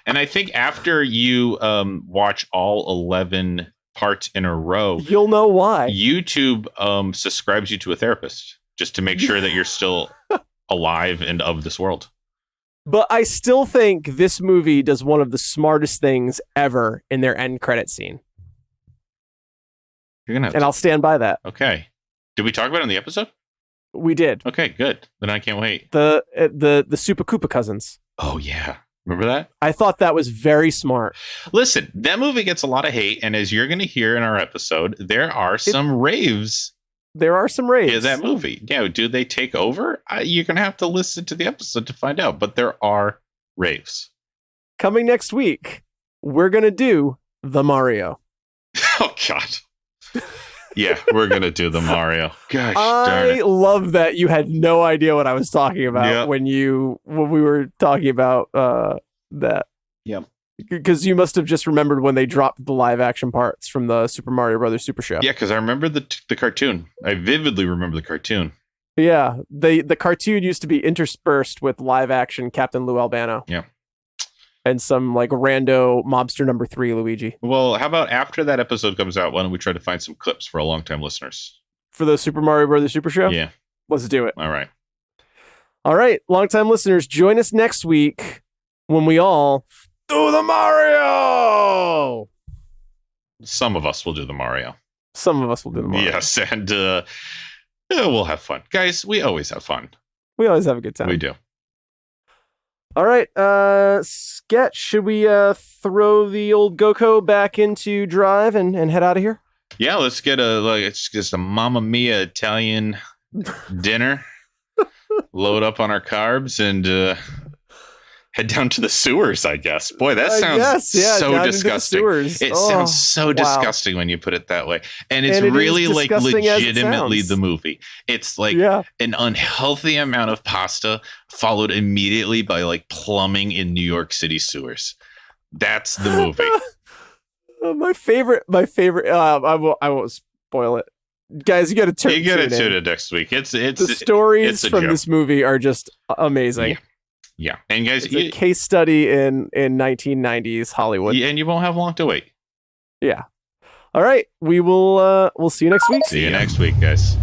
Speaker 1: And I think after you watch all 11 parts in a row,
Speaker 2: you'll know why.
Speaker 1: YouTube subscribes you to a therapist just to make sure that you're still alive and of this world.
Speaker 2: But I still think this movie does one of the smartest things ever in their end credit scene.
Speaker 1: You're gonna have
Speaker 2: and I'll stand by that.
Speaker 1: Okay. Did we talk about it in the episode?
Speaker 2: We did.
Speaker 1: Okay, good. Then I can't wait.
Speaker 2: The Super Koopa cousins.
Speaker 1: Oh yeah. Remember that?
Speaker 2: I thought that was very smart.
Speaker 1: Listen, that movie gets a lot of hate, and as you're going to hear in our episode, there are some raves.
Speaker 2: There are some raves
Speaker 1: in that movie. Yeah, do they take over? You're going to have to listen to the episode to find out, but there are raves.
Speaker 2: Coming next week, we're going to do the Mario.
Speaker 1: Oh, God. Yeah, we're going to do the Mario. Gosh, darn
Speaker 2: I
Speaker 1: it.
Speaker 2: love that you had no idea what I was talking about when we were talking about that.
Speaker 1: Yep.
Speaker 2: Because you must have just remembered when they dropped the live action parts from the Super Mario Brothers Super Show.
Speaker 1: Yeah, because I remember the cartoon. I vividly remember the cartoon.
Speaker 2: Yeah, the cartoon used to be interspersed with live action Captain Lou Albano.
Speaker 1: Yeah.
Speaker 2: And some like rando mobster number 3 Luigi.
Speaker 1: Well, how about after that episode comes out, why don't we try to find some clips for our longtime listeners?
Speaker 2: For the Super Mario Brothers Super Show?
Speaker 1: Yeah.
Speaker 2: Let's do it.
Speaker 1: All right.
Speaker 2: All right, longtime listeners, join us next week when we all do the Mario!
Speaker 1: Some of us will do the Mario.
Speaker 2: Some of us will do the Mario.
Speaker 1: Yes, and we'll have fun. Guys, we always have fun.
Speaker 2: We always have a good time.
Speaker 1: We do.
Speaker 2: All right, Sketch, should we throw the old GoCo back into drive and head out of here?
Speaker 1: Yeah, let's get it's just a Mamma Mia Italian dinner. Load up on our carbs and head down to the sewers, I guess. Boy, that sounds so disgusting. It sounds so disgusting when you put it that way. And it's really like legitimately the movie. It's like an unhealthy amount of pasta followed immediately by like plumbing in New York City sewers. That's the movie.
Speaker 2: My favorite. I won't spoil it. Guys, you got to tune
Speaker 1: in next week. It's the
Speaker 2: stories from this movie are just amazing.
Speaker 1: Yeah, and guys,
Speaker 2: it's a case study in 1990s Hollywood,
Speaker 1: and you won't have long to wait.
Speaker 2: Yeah. All right, we'll see you next week.
Speaker 1: See you next week, guys.